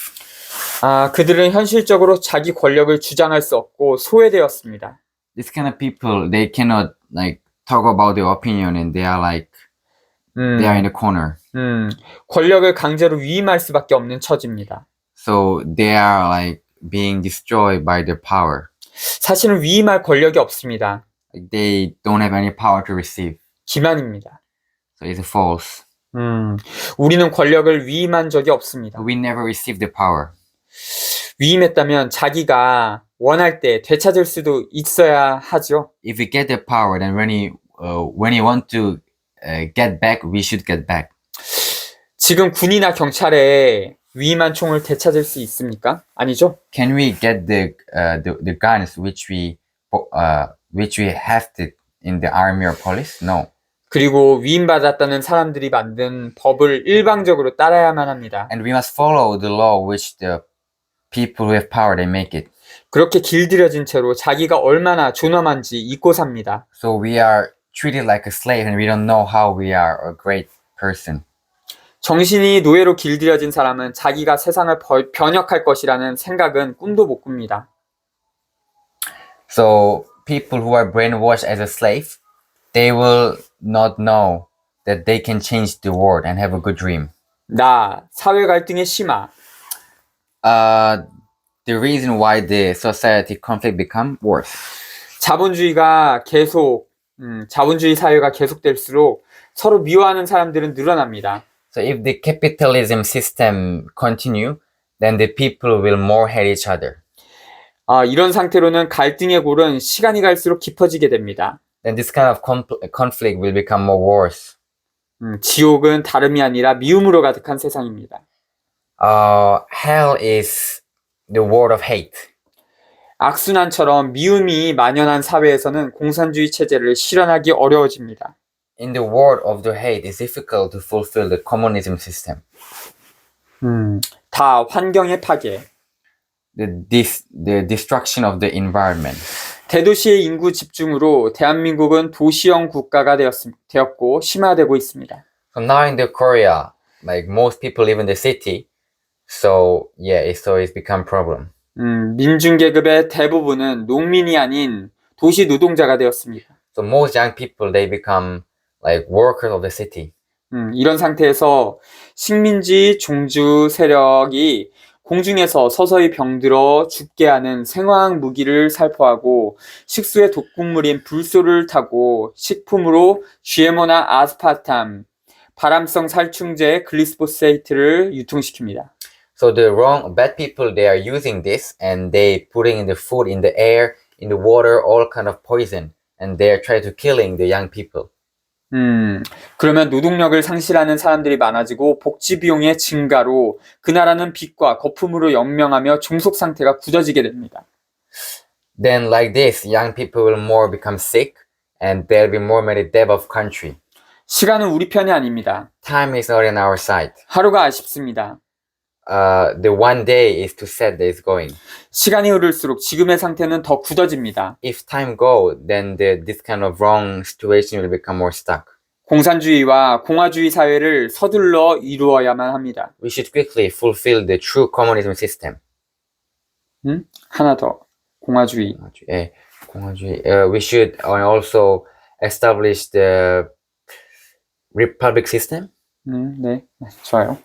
그들은 현실적으로 자기 권력을 주장할 수 없고 소외되었습니다. This kind of people, they cannot like talk about their opinion, and they are like they are in the corner. 권력을 강제로 위임할 수밖에 없는 처지입니다. So they are like being destroyed by their power. 사실은 위임할 권력이 없습니다. They don't have any power to receive. 기만입니다. So it's false. 우리는 권력을 위임한 적이 없습니다. We never received the power. 위임했다면 자기가 원할 때 되찾을 수도 있어야 하죠. If we get the power, then when we want to get back, we should get back. 지금 군이나 경찰에 위임한 총을 되찾을 수 있습니까? 아니죠? Can we get the guns which we have in the army or police? No. 그리고 위임받았다는 사람들이 만든 법을 일방적으로 따라야만 합니다. And we must follow the law which the people who have power they make it. 그렇게 길들여진 채로 자기가 얼마나 존엄한지 잊고 삽니다. So we are treated like a slave, and we don't know how we are a great person. 정신이 노예로 길들여진 사람은 자기가 세상을 변혁할 것이라는 생각은 꿈도 못 꿉니다. So people who are brainwashed as a slave, they will not know that they can change the world and have a good dream. 사회 갈등의 심화. The reason why the society conflict become worse. 자본주의 사회가 계속될수록 서로 미워하는 사람들은 늘어납니다. So if the capitalism system continue, then the people will more hate each other. 이런 상태로는 갈등의 골은 시간이 갈수록 깊어지게 됩니다. Then this kind of conflict will become more worse. 지옥은 다름이 아니라 미움으로 가득한 세상입니다. Hell is the world of hate. 악순환처럼 미움이 만연한 사회에서는 공산주의 체제를 실현하기 어려워집니다. in the world of the hate, it's difficult to fulfill the communism system. 다 환경의 파괴. The destruction of the environment. 대도시의 인구 집중으로 대한민국은 도시형 국가가 되었고 심화되고 있습니다. So now in the Korea, like most people live in the city, so yeah, it's become problem. 민중계급의 대부분은 농민이 아닌 도시 노동자가 되었습니다. So most young people, they become like workers of the city. 이런 상태에서 식민지 종주 세력이 공중에서 서서히 병들어 죽게 하는 생화학 무기를 살포하고 식수의 독극물인 불소를 타고 식품으로 GMO나 아스파탐, 발암성 살충제 글리스포세이트를 유통시킵니다. So the bad people, they are using this and they putting in the food, in the air, in the water, all kind of poison, and they are trying to killing the young people. 그러면 노동력을 상실하는 사람들이 많아지고 복지 비용의 증가로 그 나라는 빚과 거품으로 연명하며 종속 상태가 굳어지게 됩니다. Then like this, young people will more become sick and there'll be more many death of country. 시간은 우리 편이 아닙니다. Time is not in our side. 하루가 아쉽습니다. The one day is too sad that it's going. 시간이 흐를수록 지금의 상태는 더 굳어집니다. If time go, then this kind of wrong situation will become more stuck. 공산주의와 공화주의 사회를 서둘러 이루어야만 합니다. We should quickly fulfill the true communism system. 하나 더. 공화주의. 공화주의. We should also establish the republic system. 네, 좋아요.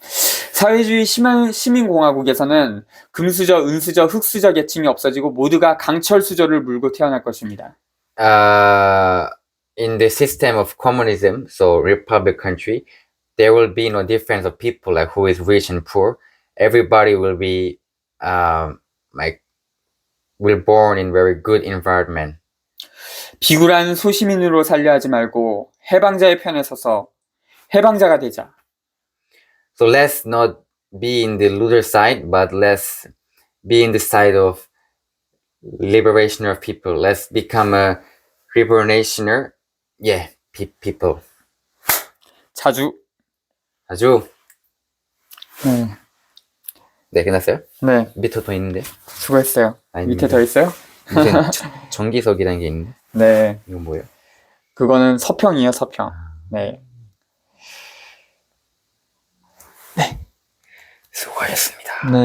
사회주의 시민공화국에서는 금수저, 은수저, 흑수저 계층이 없어지고 모두가 강철수저를 물고 태어날 것입니다. In the system of communism, so republic country, there will be no difference of people like who is rich and poor. Everybody will be will born in very good environment. 비굴한 소시민으로 살려 하지 말고 해방자의 편에 서서 해방자가 되자. So let's not be in the loser side, but let's be in the side of liberation of people. Let's become a liberationer. Yeah, people. 자주. 네, 끝났어요? 네, 밑에 더 있는데? 수고했어요. 아닙니다. 밑에 더 있어요? 무슨 전기석이라는 게 있는데? 네, 이건 뭐예요? 그거는 서평이에요, 서평. 네. 수고하셨습니다. 네.